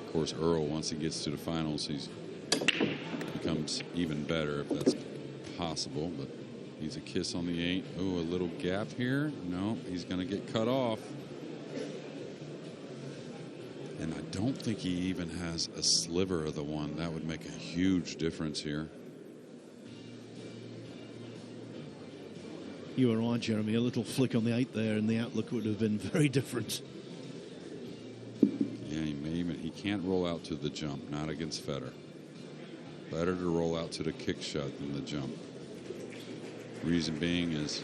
of course, Earl, once he gets to the finals, he becomes even better, if that's possible. But he's a kiss on the 8. Oh, a little gap here. No, he's going to get cut off. And I don't think he even has a sliver of the 1. That would make a huge difference here. You were right, Jeremy. A little flick on the 8 there, and the outlook would have been very different. Yeah, he can't roll out to the jump, not against Federer. Better to roll out to the kick shot than the jump. Reason being is,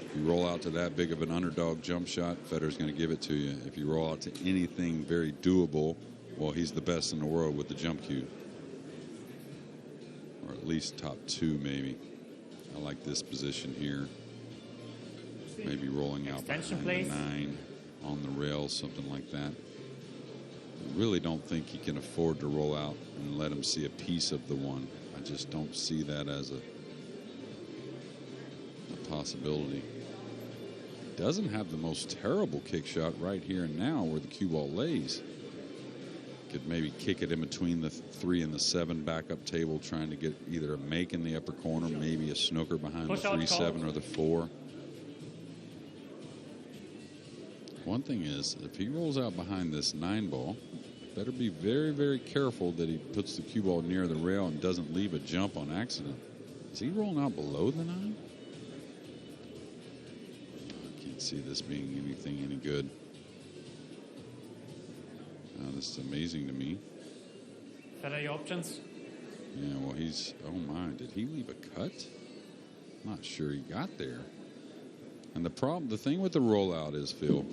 if you roll out to that big of an underdog jump shot, Federer's going to give it to you. If you roll out to anything very doable, well, he's the best in the world with the jump cue. Or at least top 2, maybe. I like this position here. Maybe rolling out Extension, behind please. the 9 on the rail, something like that. I really don't think he can afford to roll out and let him see a piece of the 1. I just don't see that as a possibility. He doesn't have the most terrible kick shot right here and now where the cue ball lays. Could maybe kick it in between the 3 and the 7 backup table, trying to get either a make in the upper corner, maybe a snooker behind the 3-7 or the 4. One thing is, if he rolls out behind this 9 ball, better be very, very careful that he puts the cue ball near the rail and doesn't leave a jump on accident. Is he rolling out below the 9? I can't see this being anything any good. This is amazing to me. Federer, your options? Yeah, well, oh my, did he leave a cut? I'm not sure he got there. And the thing with the rollout is, Phil,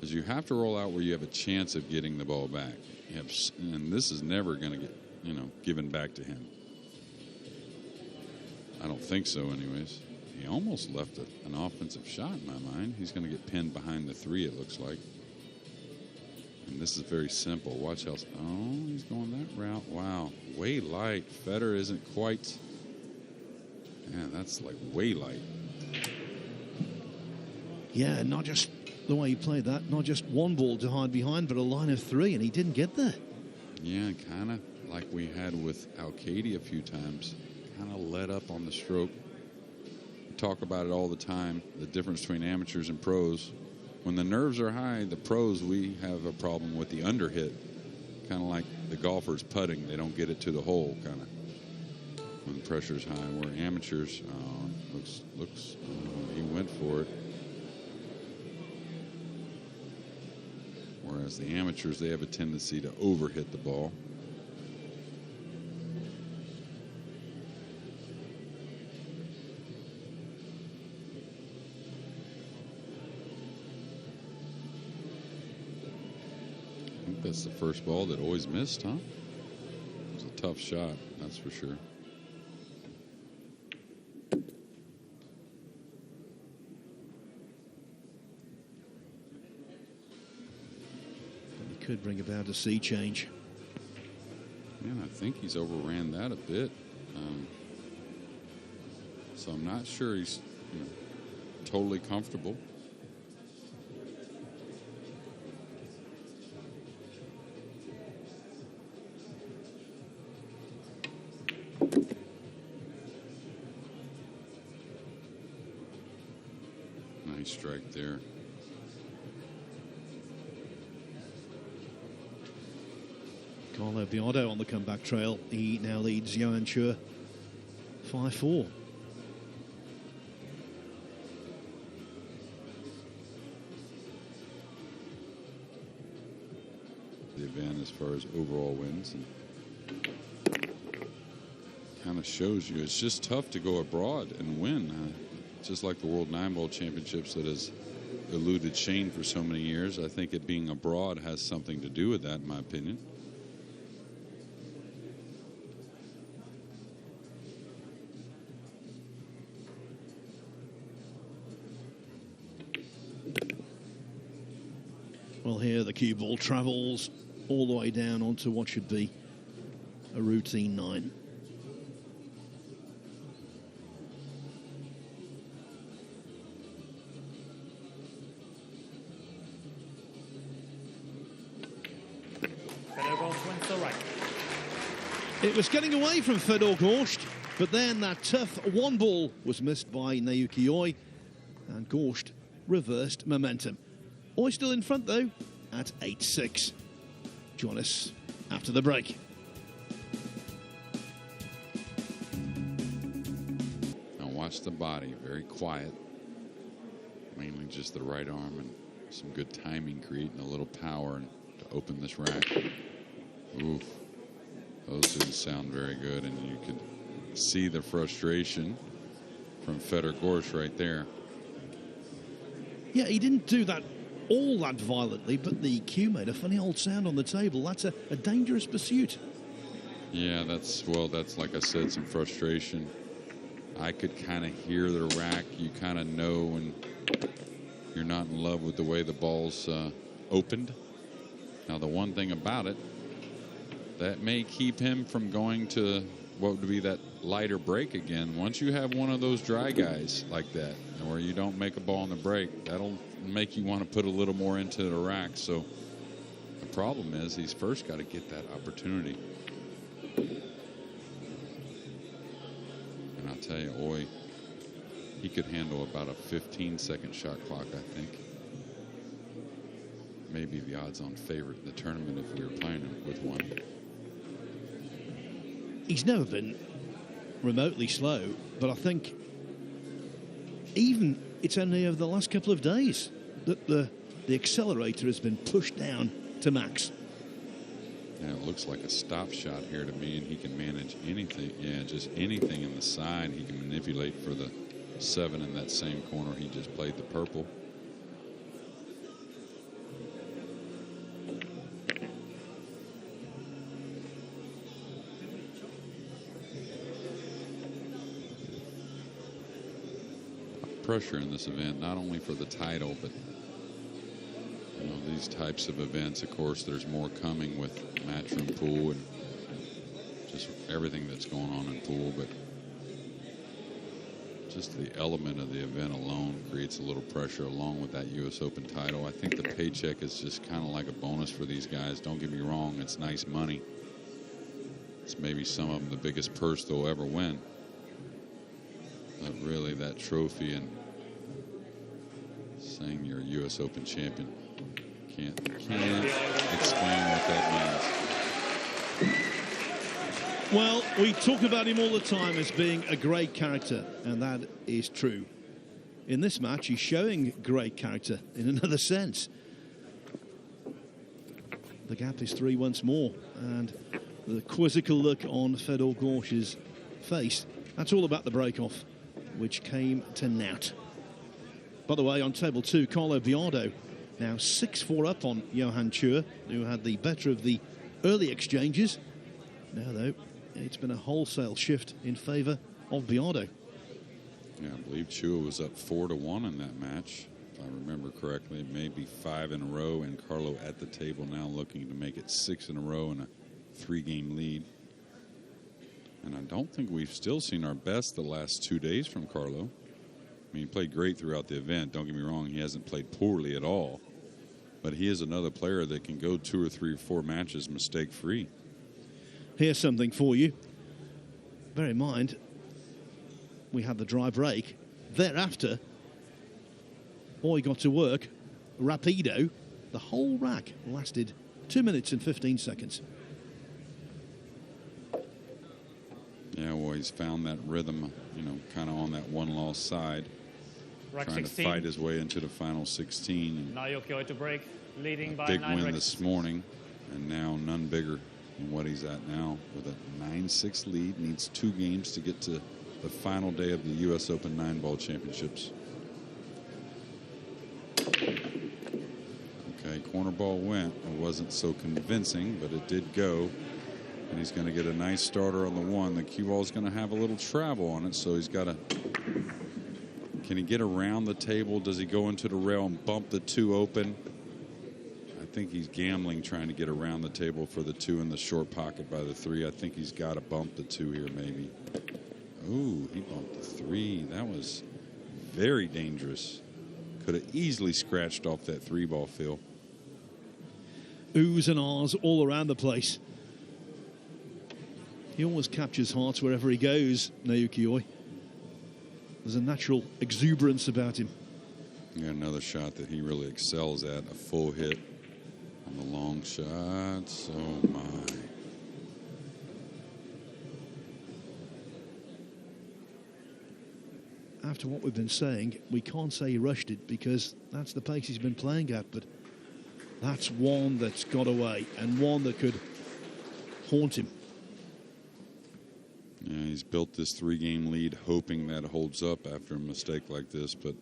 is you have to roll out where you have a chance of getting the ball back. And this is never going to get, given back to him. I don't think so, anyways. He almost left an offensive shot in my mind. He's going to get pinned behind the 3, it looks like. And this is very simple. Watch how... Oh, he's going that route. Wow. Way light. Federer isn't quite... Yeah, that's like way light. Yeah, not just the way he played that, not just 1 ball to hide behind, but a line of 3, and he didn't get there. Yeah, kind of like we had with Al-Kaidi a few times. Kind of let up on the stroke. We talk about it all the time, the difference between amateurs and pros. When the nerves are high, the pros, we have a problem with the underhit. Kind of like the golfers putting. They don't get it to the hole, kind of, when the pressure's high. Where amateurs, he went for it. Whereas the amateurs, they have a tendency to overhit the ball. I think that's the first ball that always missed, huh? It was a tough shot, that's for sure. Could bring about a sea change. Yeah, I think he's overran that a bit. So I'm not sure he's totally comfortable. Nice strike there. Carlo Biardo on the comeback trail. He now leads Johan Chua 5-4. The event as far as overall wins, and kind of shows you it's just tough to go abroad and win. Just like the World 9-Ball Championships that has eluded Shane for so many years, I think it being abroad has something to do with that, in my opinion. Well, here the cue ball travels all the way down onto what should be a routine 9. Fedor Gorst wins the rack. It was getting away from Fedor Gorst, but then that tough one ball was missed by Naoyuki Oi, and Gorst reversed momentum. Oi still in front, though, at 8-6. Join us after the break. Now watch the body, very quiet. Mainly just the right arm and some good timing, creating a little power to open this rack. Oof. Those didn't sound very good, and you can see the frustration from Fedor Gorst right there. Yeah, he didn't do that all that violently, but the cue made a funny old sound on the table. That's a dangerous pursuit. Yeah, that's like I said, some frustration. I could kind of hear the rack. You kind of know when you're not in love with the way the ball's opened. Now, the one thing about it, that may keep him from going to what would be that lighter break again. Once you have one of those dry guys like that, where you don't make a ball on the break, that'll make you want to put a little more into the rack. So the problem is he's first got to get that opportunity. And I'll tell you, Oi, he could handle about a 15-second shot clock, I think. Maybe the odds-on favorite in the tournament if we were playing him with one. He's never been remotely slow, but I think even it's only over the last couple of days that the accelerator has been pushed down to max. Yeah, it looks like a stop shot here to me, and he can manage anything. Yeah, just anything in the side he can manipulate for the 7 in that same corner. He just played the purple. Pressure in this event, not only for the title, but these types of events, of course, there's more coming with Matchroom Pool and just everything that's going on in pool, but just the element of the event alone creates a little pressure along with that U.S. Open title. I think the paycheck is just kind of like a bonus for these guys. Don't get me wrong, it's nice money. It's maybe some of them the biggest purse they'll ever win. But really, that trophy and saying you're a U.S. Open champion can't explain what that means. Well, we talk about him all the time as being a great character, and that is true. In this match, he's showing great character in another sense. The gap is 3 once more, and the quizzical look on Fedor Gorst's face, that's all about the break-off, which came to naught. By the way, on table 2, Carlo Biardo now 6-4 up on Johan Chua, who had the better of the early exchanges. Now, though, it's been a wholesale shift in favour of Biardo. Yeah, I believe Chua was up 4-1 in that match, if I remember correctly. Maybe 5 in a row, and Carlo at the table now looking to make it 6 in a row and a 3-game lead. And I don't think we've still seen our best the last 2 days from Carlo. I mean, he played great throughout the event. Don't get me wrong, he hasn't played poorly at all. But he is another player that can go 2 or 3 or 4 matches mistake-free. Here's something for you. Bear in mind, we had the dry break. Thereafter, Oi got to work rapido. The whole rack lasted 2 minutes and 15 seconds. Yeah, well, he's found that rhythm, you know, kind of on that one-loss side. Rack Trying 16. to fight his way into the final 16. Naoyuki Oi to break, leading by Big 9 win racks. this morning, and now none bigger than what he's at now with a 9-6 lead. Needs 2 games to get to the final day of the U.S. Open 9-ball championships. Okay, corner ball went. It wasn't so convincing, but it did go. And he's going to get a nice starter on the 1. The cue ball is going to have a little travel on it, so he's got to. Can he get around the table? Does he go into the rail and bump the 2 open? I think he's gambling trying to get around the table for the 2 in the short pocket by the 3. I think he's got to bump the 2 here, maybe. Ooh, he bumped the 3. That was very dangerous. Could have easily scratched off that 3 ball, Phil. Oohs and ahs all around the place. He always captures hearts wherever he goes, Naoyuki Oi. There's a natural exuberance about him. Yeah, another shot that he really excels at, a full hit on the long shots. Oh, my. After what we've been saying, we can't say he rushed it because that's the pace he's been playing at, but that's one that's got away and one that could haunt him. Yeah, he's built this 3-game lead hoping that holds up after a mistake like this, but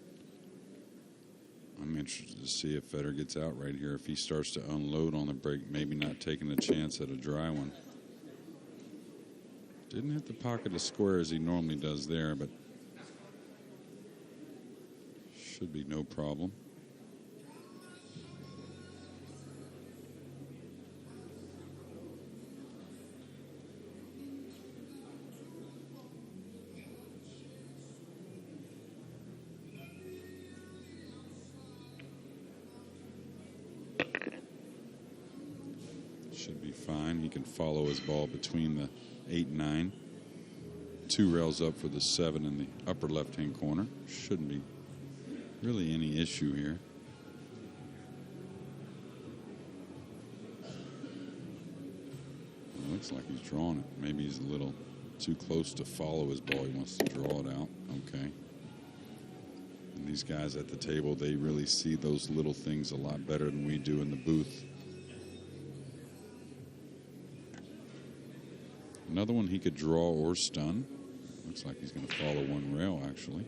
I'm interested to see if Fedor gets out right here. If he starts to unload on the break, maybe not taking a chance at a dry one. Didn't hit the pocket as square as he normally does there, but should be no problem. Should be fine. He can follow his ball between the 8 and 9. 2 rails up for the 7 in the upper left-hand corner. Shouldn't be really any issue here. It looks like he's drawing it. Maybe he's a little too close to follow his ball. He wants to draw it out. Okay. And these guys at the table, they really see those little things a lot better than we do in the booth. Another one he could draw or stun. Looks like he's going to follow 1 rail, actually.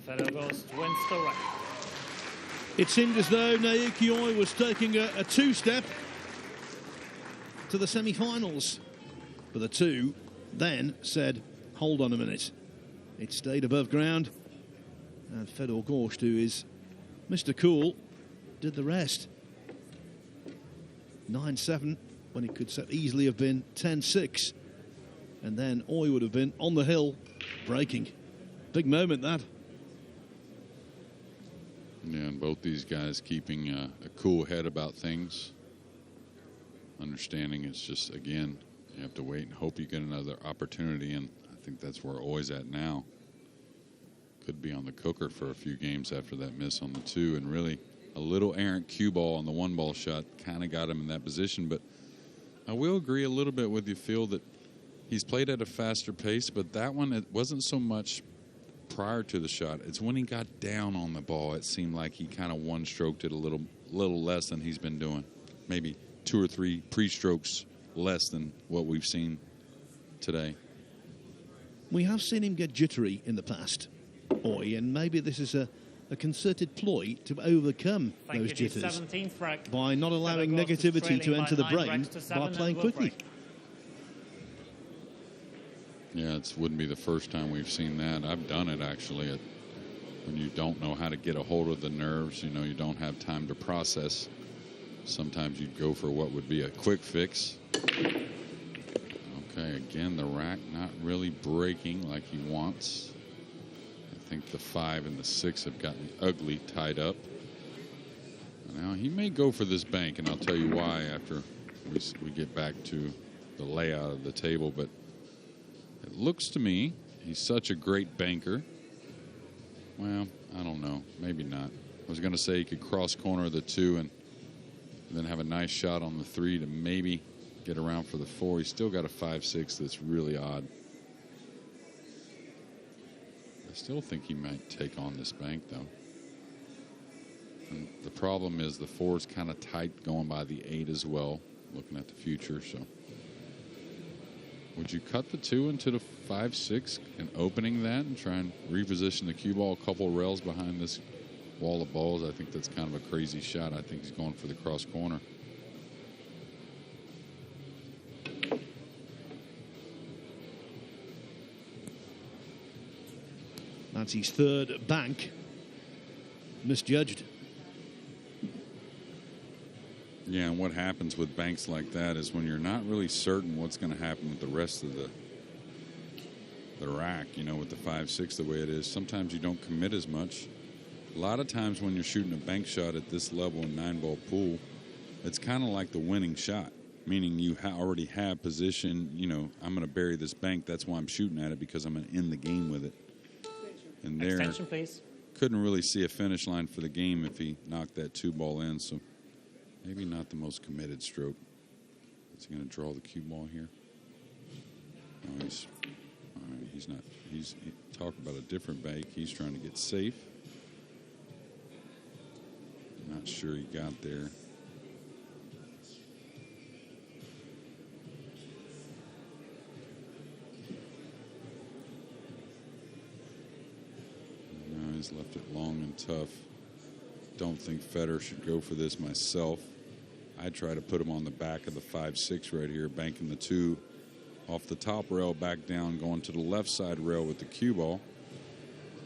Fedor Gorst wins the rack. It seemed as though Naoyuki Oi was taking a 2-step to the semi-finals. But the 2 then said, hold on a minute. It stayed above ground. And Fedor Gorst, who is Mr. Cool, did the rest. 9-7 when it could easily have been 10-6. And then Oi would have been on the hill, breaking. Big moment, that. Yeah, and both these guys keeping a cool head about things. Understanding it's just, again, you have to wait and hope you get another opportunity, and I think that's where Oi's at now. Could be on the cooker for a few games after that miss on the 2, and really a little errant cue ball on the 1-ball shot kind of got him in that position. But I will agree a little bit with you, Phil, that he's played at a faster pace, but that one, it wasn't so much prior to the shot. It's when he got down on the ball, it seemed like he kind of one-stroked it a little less than he's been doing. Maybe 2 or 3 pre-strokes less than what we've seen today. We have seen him get jittery in the past, Oi, and maybe this is a concerted ploy to overcome those jitters by not allowing negativity to enter the brain by playing quickly. Yeah, it wouldn't be the first time we've seen that. I've done it, actually, when you don't know how to get a hold of the nerves, you know, you don't have time to process. Sometimes you'd go for what would be a quick fix. Okay, again, the rack not really breaking like he wants. I think the 5 and the 6 have gotten ugly tied up. Now, he may go for this bank, and I'll tell you why after we get back to the layout of the table, but it looks to me he's such a great banker. Well, I don't know. Maybe not. I was going to say he could cross corner the 2 and then have a nice shot on the 3 to maybe get around for the 4. He's still got a 5-6 that's really odd. I still think he might take on this bank, though. And the problem is the 4 is kind of tight going by the 8 as well, looking at the future. So would you cut the 2 into the 5-6 and opening that and try and reposition the cue ball a couple rails behind this wall of balls? I think that's kind of a crazy shot. I think he's going for the cross corner. That's his third bank. Misjudged. Yeah, and what happens with banks like that is when you're not really certain what's going to happen with the rest of the rack, you know, with the 5-6 the way it is, sometimes you don't commit as much. A lot of times when you're shooting a bank shot at this level in 9-ball pool, it's kind of like the winning shot, meaning you already have position, you know, I'm going to bury this bank, that's why I'm shooting at it, because I'm going to end the game with it. And there, Extension, please. couldn't really see a finish line for the game if he knocked that 2-ball in, so maybe not the most committed stroke. Is he going to draw the cue ball here? No, he's not. He's talking about a different bank. He's trying to get safe. Not sure he got there. No, he's left it long and tough. Don't think Fedor should go for this myself. I try to put him on the back of the 5-6 right here, banking the 2 off the top rail, back down, going to the left side rail with the cue ball.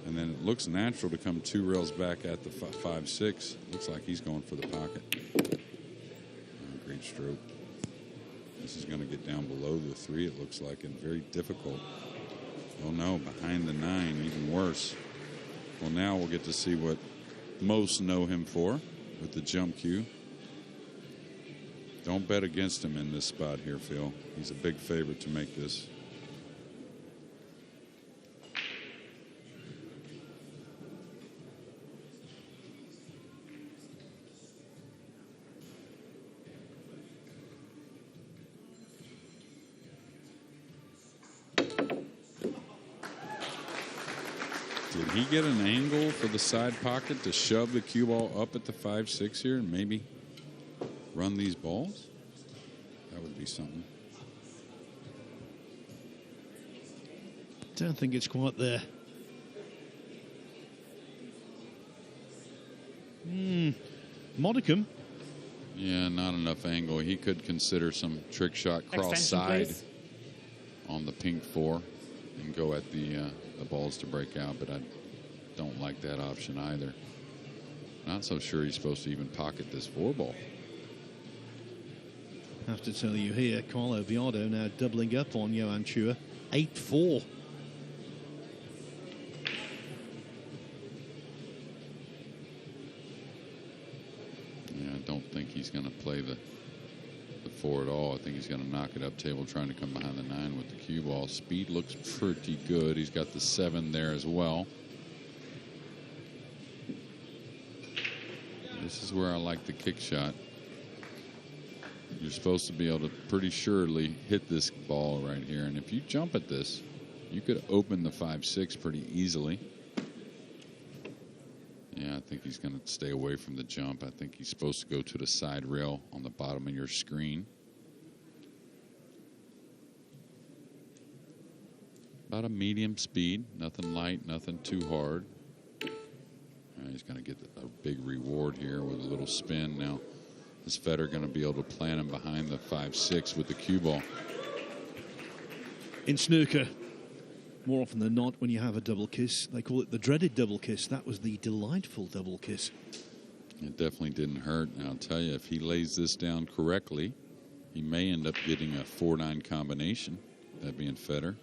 And then it looks natural to come 2 rails back at the 5-6. Looks like he's going for the pocket. Oh, great stroke. This is going to get down below the 3, it looks like, and very difficult. Oh no, behind the 9, even worse. Well, now we'll get to see what most know him for with the jump cue. Don't bet against him in this spot here, Phil. He's a big favorite to make this. Did he get an angle for the side pocket to shove the cue ball up at the 5-6 here and maybe run these balls? That would be something. Don't think it's quite there. Modicum. Yeah, not enough angle. He could consider some trick shot cross Extension, side please. on the pink 4 and go at the balls to break out, but I don't like that option either. Not so sure he's supposed to even pocket this 4-ball. Have to tell you here, Carlo Viado now doubling up on Johan Chua. 8-4. Yeah, I don't think he's going to play the 4 at all. I think he's going to knock it up table, trying to come behind the 9 with the cue ball. Speed looks pretty good. He's got the 7 there as well. This is where I like the kick shot. You're supposed to be able to pretty surely hit this ball right here. And if you jump at this, you could open the 5-6 pretty easily. Yeah, I think he's going to stay away from the jump. I think he's supposed to go to the side rail on the bottom of your screen. About a medium speed. Nothing light, nothing too hard. He's going to get a big reward here with a little spin. Now, is Fedor going to be able to plant him behind the 5-6 with the cue ball? In snooker, more often than not, when you have a double kiss, they call it the dreaded double kiss. That was the delightful double kiss. It definitely didn't hurt. And I'll tell you, if he lays this down correctly, he may end up getting a 4-9 combination, that being Fedor.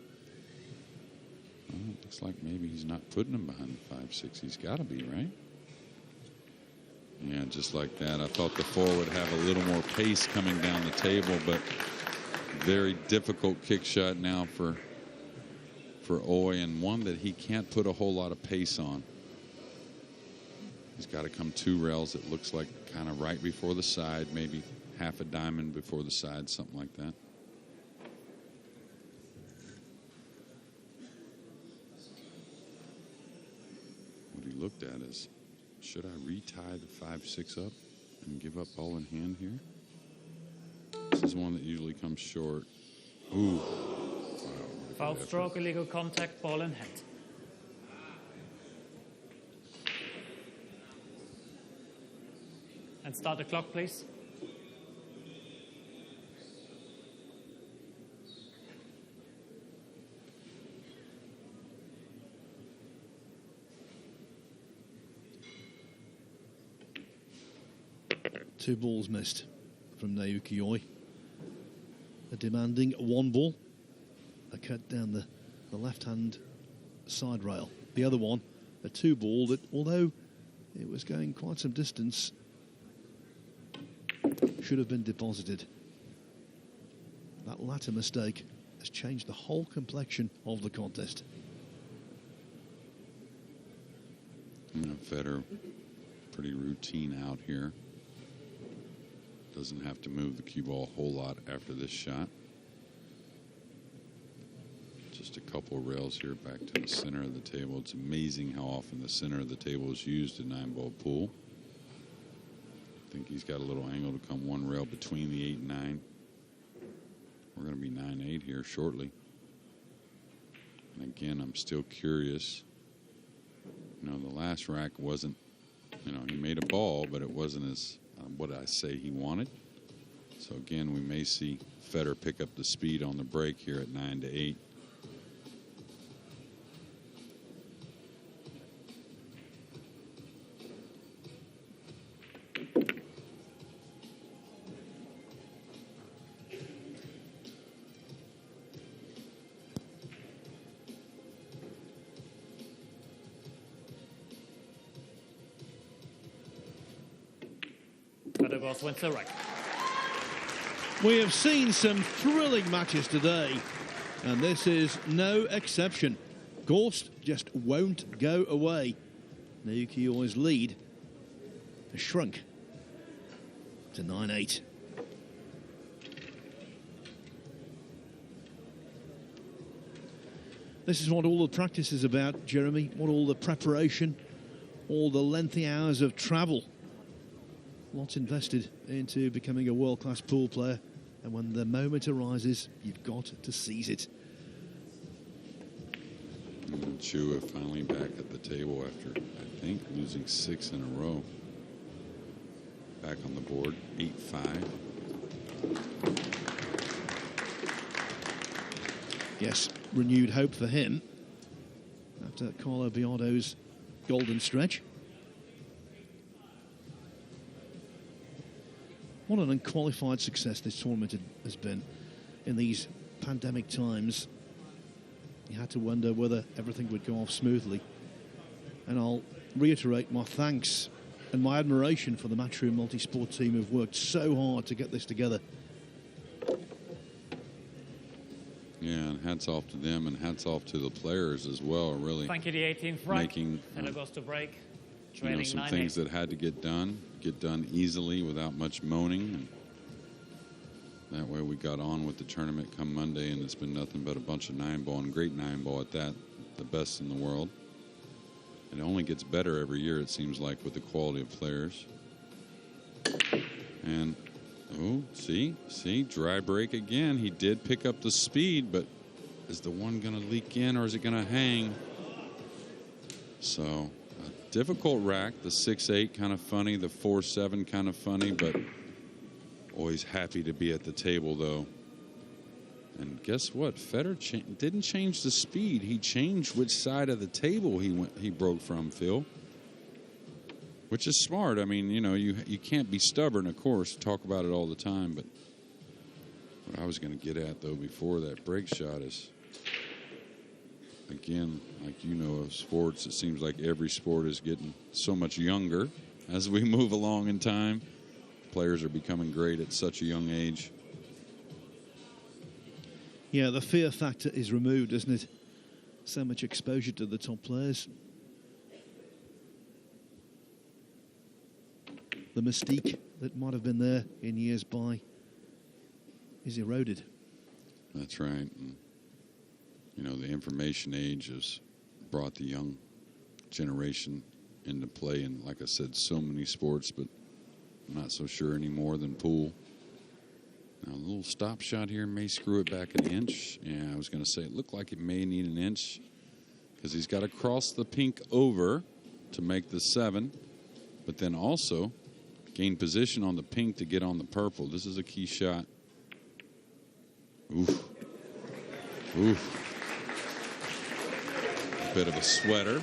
Well, it looks like maybe he's not putting him behind the 5-6. He's got to be, right? Yeah, just like that. I thought the 4 would have a little more pace coming down the table, but very difficult kick shot now for Oy, and one that he can't put a whole lot of pace on. He's got to come 2 rails, it looks like, kind of right before the side, maybe half a diamond before the side, something like that. What he looked at is, should I retie the 5-6 up and give up ball in hand here? This is one that usually comes short. Ooh. Wow. Foul stroke, illegal contact, ball in hand. And start the clock, please. Two balls missed from Naoyuki Oi. A demanding 1 ball. A cut down the left-hand side rail. The other one, a 2 ball that, although it was going quite some distance, should have been deposited. That latter mistake has changed the whole complexion of the contest. Fedor, pretty routine out here. Doesn't have to move the cue ball a whole lot after this shot. Just a couple of rails here back to the center of the table. It's amazing how often the center of the table is used in 9-ball pool. I think he's got a little angle to come 1 rail between the 8 and 9. We're going to be 9-8 here shortly. And again, I'm still curious. You know, the last rack wasn't, you know, he made a ball, but it wasn't as what I say he wanted. So again, we may see Fedor pick up the speed on the break here at 9-8. Fedor Gorst wins the rack. We have seen some thrilling matches today, and this is no exception. Gorst just won't go away. Naoyuki Oi's lead has shrunk to 9-8. This is what all the practice is about, Jeremy, what all the preparation, all the lengthy hours of travel. Lots invested into becoming a world-class pool player, and when the moment arises, you've got to seize it. And Chua finally back at the table after, I think, losing 6 in a row. Back on the board, 8-5. Yes, renewed hope for him after Carlo Biardo's golden stretch. What an unqualified success this tournament has been. In these pandemic times, you had to wonder whether everything would go off smoothly. And I'll reiterate my thanks and my admiration for the Matchroom Multisport team who've worked so hard to get this together. Yeah, and hats off to them, and hats off to the players as well. Really, Thank you, the 18th rack. making Fedor goes to break. you know, some things that had to get done easily without much moaning. And that way we got on with the tournament come Monday, and it's been nothing but a bunch of 9-ball, and great 9-ball at that, the best in the world. It only gets better every year, it seems like, with the quality of players. And, oh, see, dry break again. He did pick up the speed, but is the one going to leak in, or is it going to hang? So, a difficult rack. The 6-8 kind of funny, the 4-7 kind of funny, but always happy to be at the table, though. And guess what? Fedor didn't change the speed. He changed which side of the table he broke from, Phil. Which is smart. I mean, you know, you can't be stubborn, of course, talk about it all the time, but what I was going to get at, though, before that break shot is, again, like you know of sports, it seems like every sport is getting so much younger as we move along in time. Players are becoming great at such a young age. Yeah, the fear factor is removed, isn't it? So much exposure to the top players. The mystique that might have been there in years by is eroded. That's right. And, you know, the information age has brought the young generation into play. And like I said, so many sports, but I'm not so sure anymore than pool. Now, a little stop shot here may screw it back an inch. Yeah, I was going to say it looked like it may need an inch because he's got to cross the pink over to make the 7, but then also gain position on the pink to get on the purple. This is a key shot. Oof. Oof. A bit of a sweater.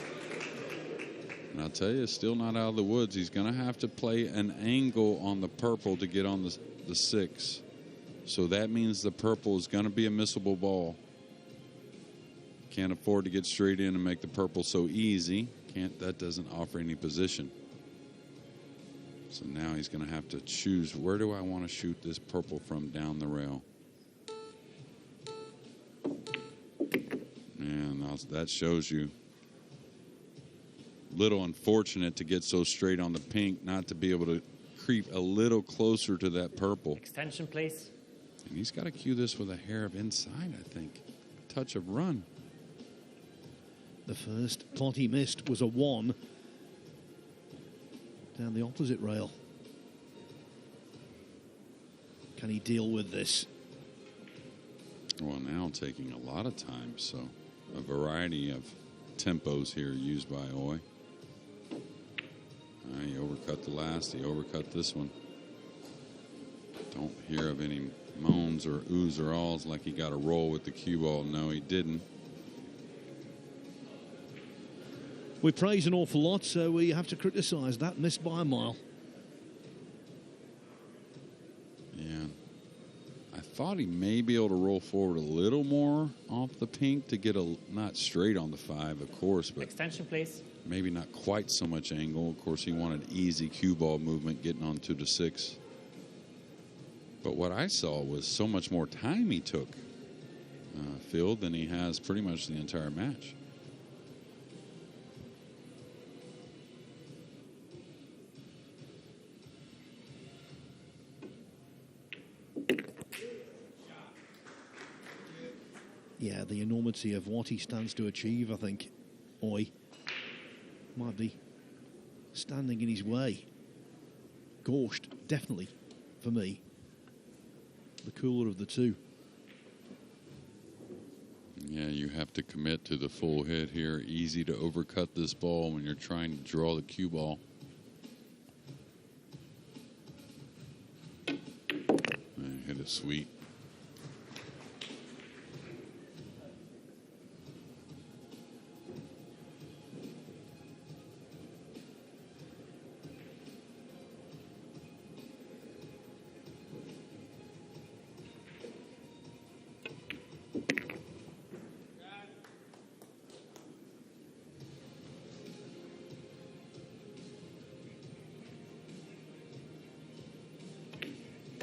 And I'll tell you, still not out of the woods. He's going to have to play an angle on the purple to get on the 6. So that means the purple is going to be a missable ball. Can't afford to get straight in and make the purple so easy. That doesn't offer any position. So now he's going to have to choose, where do I want to shoot this purple from down the rail? And that shows you little unfortunate to get so straight on the pink, not to be able to creep a little closer to that purple. Extension, please. And he's got to cue this with a hair of inside, I think. Touch of run. The first pot he missed was a 1 down the opposite rail. Can he deal with this? Well, now taking a lot of time, so a variety of tempos here used by Oy. He overcut the last, he overcut this one. Don't hear of any moans or oohs or ahs like he got a roll with the cue ball. No, he didn't. We praise an awful lot, so we have to criticise that. Missed by a mile. Yeah. I thought he may be able to roll forward a little more off the pink to get not straight on the 5, of course, but extension, please. Maybe not quite so much angle. Of course, he wanted easy cue ball movement getting onto the 6. But what I saw was so much more time he took, Phil, than he has pretty much the entire match. Yeah, the enormity of what he stands to achieve, I think, Oy, might be standing in his way. Gorst, definitely, for me, the cooler of the two. Yeah, you have to commit to the full hit here. Easy to overcut this ball when you're trying to draw the cue ball. And hit it sweet.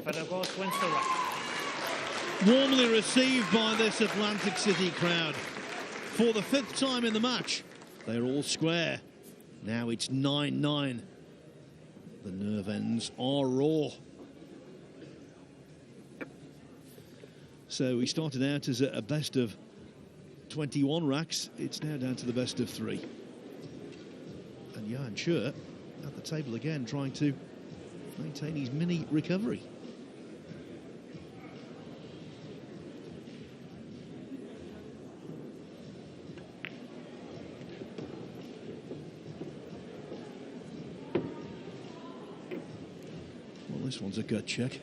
Fedor Gorst wins the race. Warmly received by this Atlantic City crowd. For the 5th time in the match, they're all square. Now it's 9-9. The nerve ends are raw. So we started out as a best of 21 racks. It's now down to the best of 3. And Jan Schur at the table again, trying to maintain his mini recovery. Well, this one's a gut check.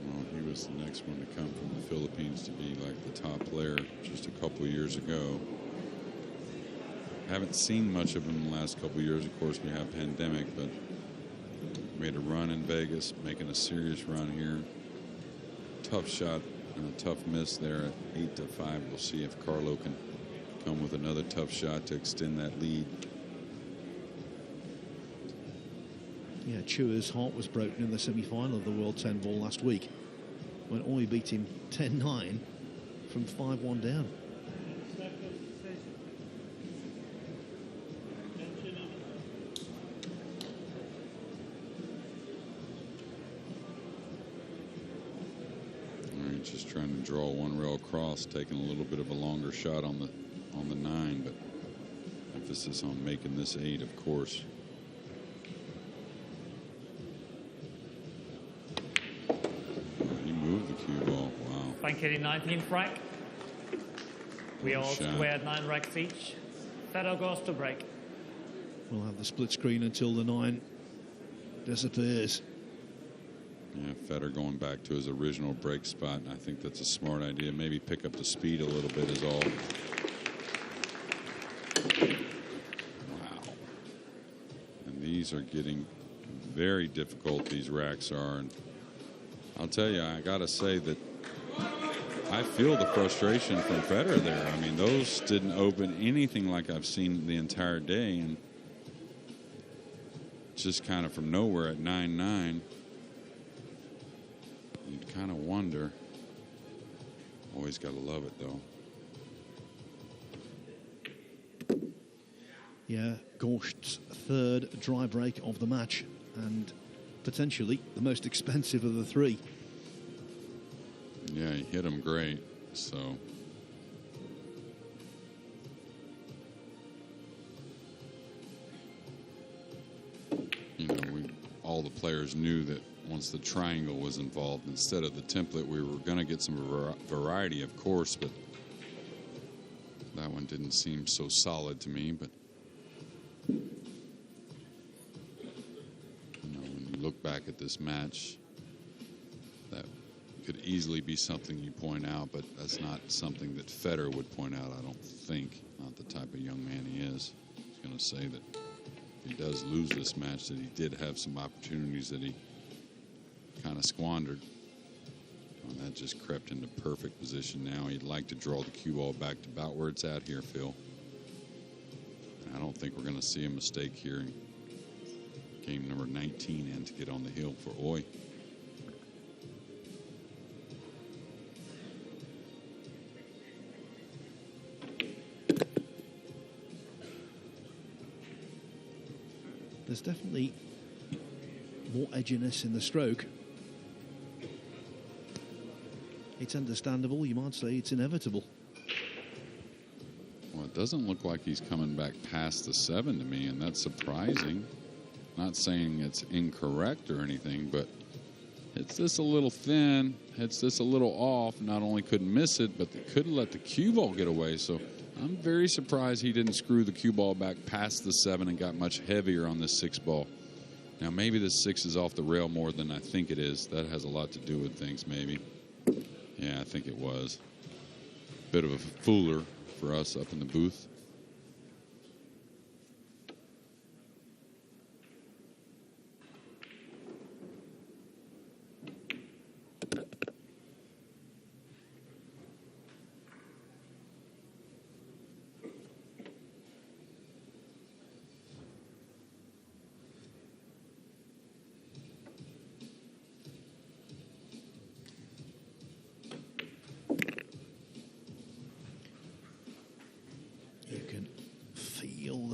Well, he was the next one to come from the Philippines to be like the top player just a couple years ago. haven't seen much of him in the last couple of years. Of course, we have pandemic, but made a run in Vegas, making a serious run here. Tough shot and a tough miss there at 8-5. We'll see if Carlo can come with another tough shot to extend that lead. Yeah, Chua's heart was broken in the semi-final of the World 10 ball last week when Oi beat him 10-9 from 5-1 down. Just trying to draw one rail across, taking a little bit of a longer shot on the 9, but emphasis on making this 8, of course. He moved the cue ball. Wow. Banking in 19th rack. We all squared 9 racks each. Fedor Gorst to break. We'll have the split screen until the 9 disappears. Yeah, Fedor going back to his original break spot, and I think that's a smart idea. Maybe pick up the speed a little bit is all. Wow. And these are getting very difficult, these racks are. And I'll tell you, I got to say that I feel the frustration from Fedor there. I mean, those didn't open anything like I've seen the entire day, and just kind of from nowhere at 9-9. You'd kind of wonder. Always got to love it, though. Yeah, Gorst's third dry break of the match, and potentially the most expensive of the 3. Yeah, he hit him great, so. You know, all the players knew that once the triangle was involved, instead of the template, we were going to get some variety, of course, but that one didn't seem so solid to me. But you know, when you look back at this match, that could easily be something you point out, but that's not something that Fedor would point out, I don't think. Not the type of young man he is. I was going to say that if he does lose this match, that he did have some opportunities that he kind of squandered. And that just crept into perfect position now. He'd like to draw the cue ball back to about where it's at here, Phil. And I don't think we're going to see a mistake here in game number 19 and to get on the hill for Oi. There's definitely more edginess in the stroke. It's understandable, you might say it's inevitable. Well, it doesn't look like he's coming back past the 7 to me, and that's surprising. Not saying it's incorrect or anything, but it's this a little thin, it's this a little off. Not only couldn't miss it, but they couldn't let the cue ball get away. So I'm very surprised he didn't screw the cue ball back past the 7 and got much heavier on this 6 ball. Now, maybe this 6 is off the rail more than I think it is. That has a lot to do with things, maybe. Yeah, I think it was. Bit of a fooler for us up in the booth.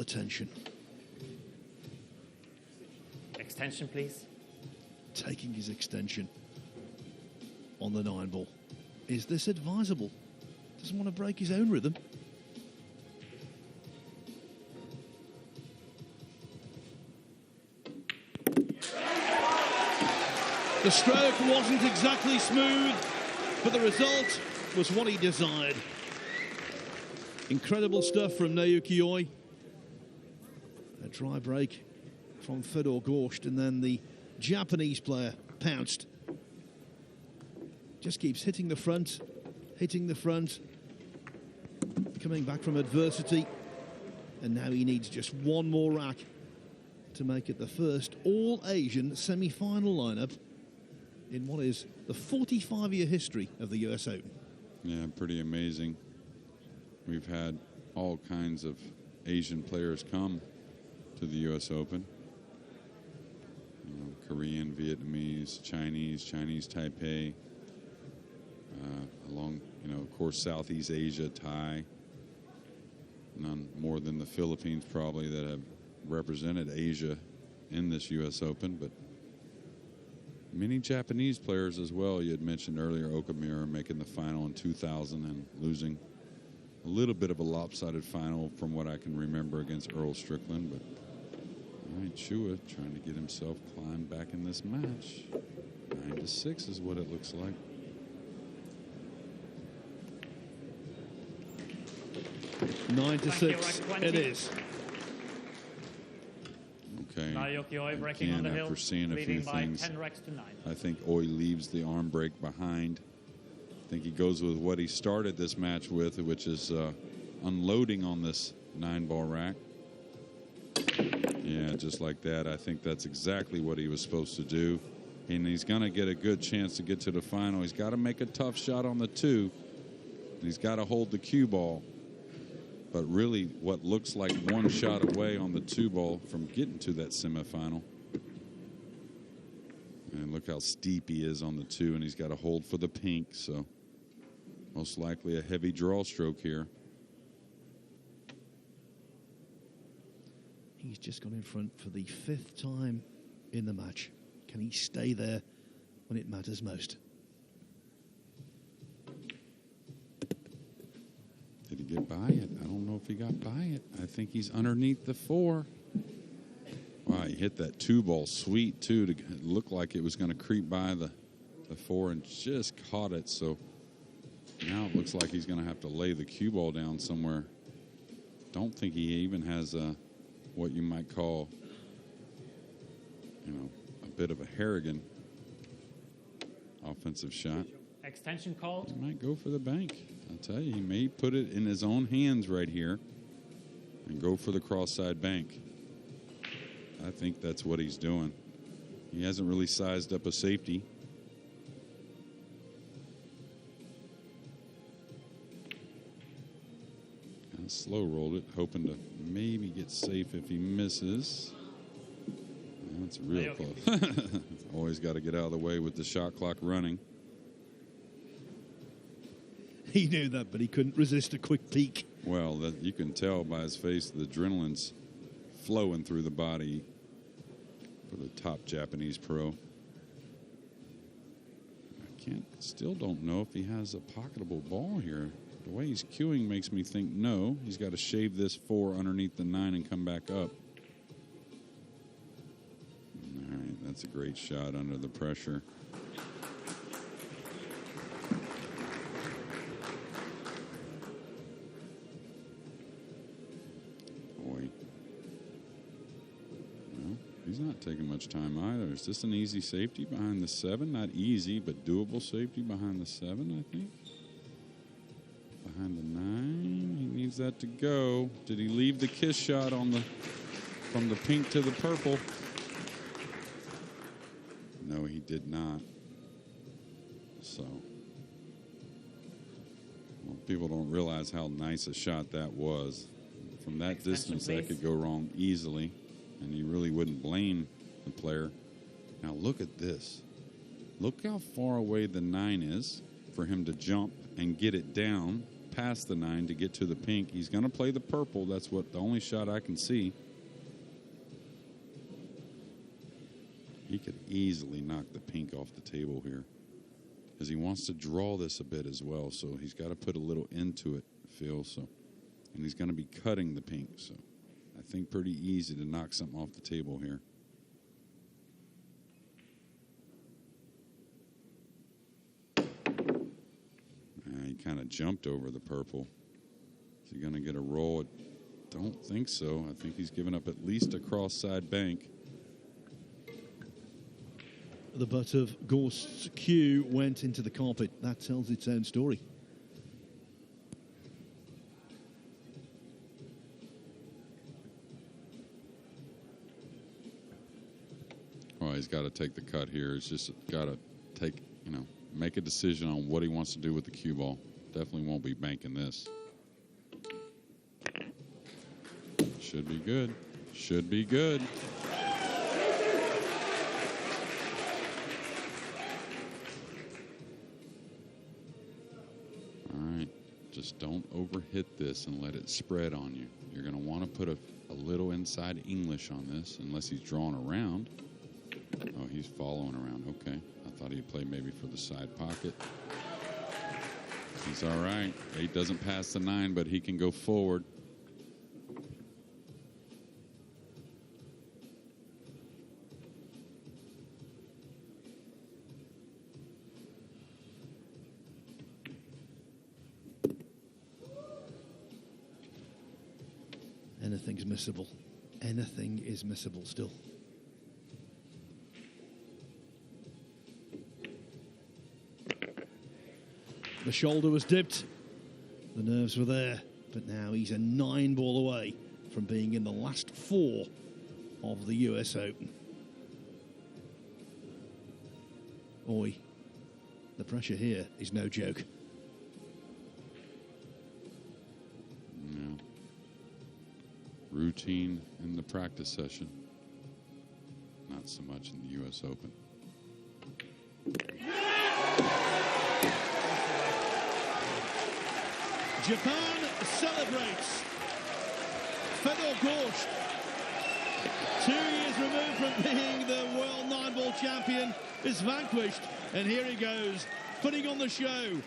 Tension. Extension, please. Taking his extension on the 9 ball. Is this advisable? Doesn't want to break his own rhythm. The stroke wasn't exactly smooth, but the result was what he desired. Incredible stuff from Naoyuki Oi. A dry break from Fedor Gorst, and then the Japanese player pounced. Just keeps hitting the front, coming back from adversity. And now he needs just one more rack to make it the first all-Asian semi-final lineup in what is the 45-year history of the US Open. Yeah, pretty amazing. We've had all kinds of Asian players come to the US Open. You know, Korean, Vietnamese, Chinese Taipei, along, you know, of course, Southeast Asia, Thai. None more than the Philippines probably that have represented Asia in this U.S. Open, but many Japanese players as well. You had mentioned earlier Okamura making the final in 2000 and losing a little bit of a lopsided final from what I can remember against Earl Strickland. But all right, Chua trying to get himself climbed back in this match. 9-6 is what it looks like. Nine to six, it is. Okay. Naoyuki Oi breaking on the hill, after seeing a few leading by things, 10 racks to 9. I think Oi leaves the arm break behind. I think he goes with what he started this match with, which is unloading on this 9-ball rack. Yeah, just like that. I think that's exactly what he was supposed to do. And he's going to get a good chance to get to the final. He's got to make a tough shot on the 2. And he's got to hold the cue ball. But really, what looks like one shot away on the 2-ball from getting to that semifinal. And look how steep he is on the 2, and he's got to hold for the pink. So most likely a heavy draw stroke here. He's just gone in front for the 5th time in the match. Can he stay there when it matters most? Did he get by it? I don't know if he got by it. I think he's underneath the 4. Wow, he hit that 2-ball sweet, too, to look like it was going to creep by the 4 and just caught it. So now it looks like he's going to have to lay the cue ball down somewhere. Don't think he even has what you might call, you know, a bit of a Harrigan offensive shot. Extension called. He might go for the bank. I'll tell you, he may put it in his own hands right here and go for the cross-side bank. I think that's what he's doing. He hasn't really sized up a safety. Kind of slow rolled it, hoping to maybe get safe if he misses. That's real close. Always got to get out of the way with the shot clock running. He knew that, but he couldn't resist a quick peek. Well, that you can tell by his face the adrenaline's flowing through the body for the top Japanese pro. Still don't know if he has a pocketable ball here. The way he's cueing makes me think no. He's got to shave this 4 underneath the 9 and come back up. All right, that's a great shot under the pressure. He's not taking much time either. Is this an easy safety behind the 7? Not easy, but doable safety behind the 7, I think. Behind the 9. He needs that to go. Did he leave the kiss shot on the from the pink to the purple? No, he did not. So, well, people don't realize how nice a shot that was. From that distance, that could go wrong easily. And you really wouldn't blame the player. Now look at this. Look how far away the 9 is for him to jump and get it down past the 9 to get to the pink. He's going to play the purple. That's what the only shot I can see. He could easily knock the pink off the table here because he wants to draw this a bit as well. So he's got to put a little into it, Phil. So, and he's going to be cutting the pink. So I think pretty easy to knock something off the table here. He kind of jumped over the purple. Is he going to get a roll? I don't think so. I think he's given up at least a cross-side bank. The butt of Gorst's cue went into the carpet. That tells its own story. got to take the cut here. He's just got to take, make a decision on what he wants to do with the cue ball. Definitely won't be banking this. Should be good. Should be good. All right. Just don't overhit this and let it spread on you. You're going to want to put a little inside English on this, unless he's drawing around. Oh, he's following around. Okay. I thought he'd play maybe for the side pocket. He's all right. 8 doesn't pass the 9, but he can go forward. Anything's missable. Anything is missable still. The shoulder was dipped. The nerves were there. But now he's a 9-ball away from being in the last 4 of the US Open. Oi, the pressure here is no joke. Routine in the practice session. Not so much in the US Open. Japan celebrates. Fedor Gorst, 2 years removed from being the world 9-ball champion, is vanquished. And here he goes, putting on the show.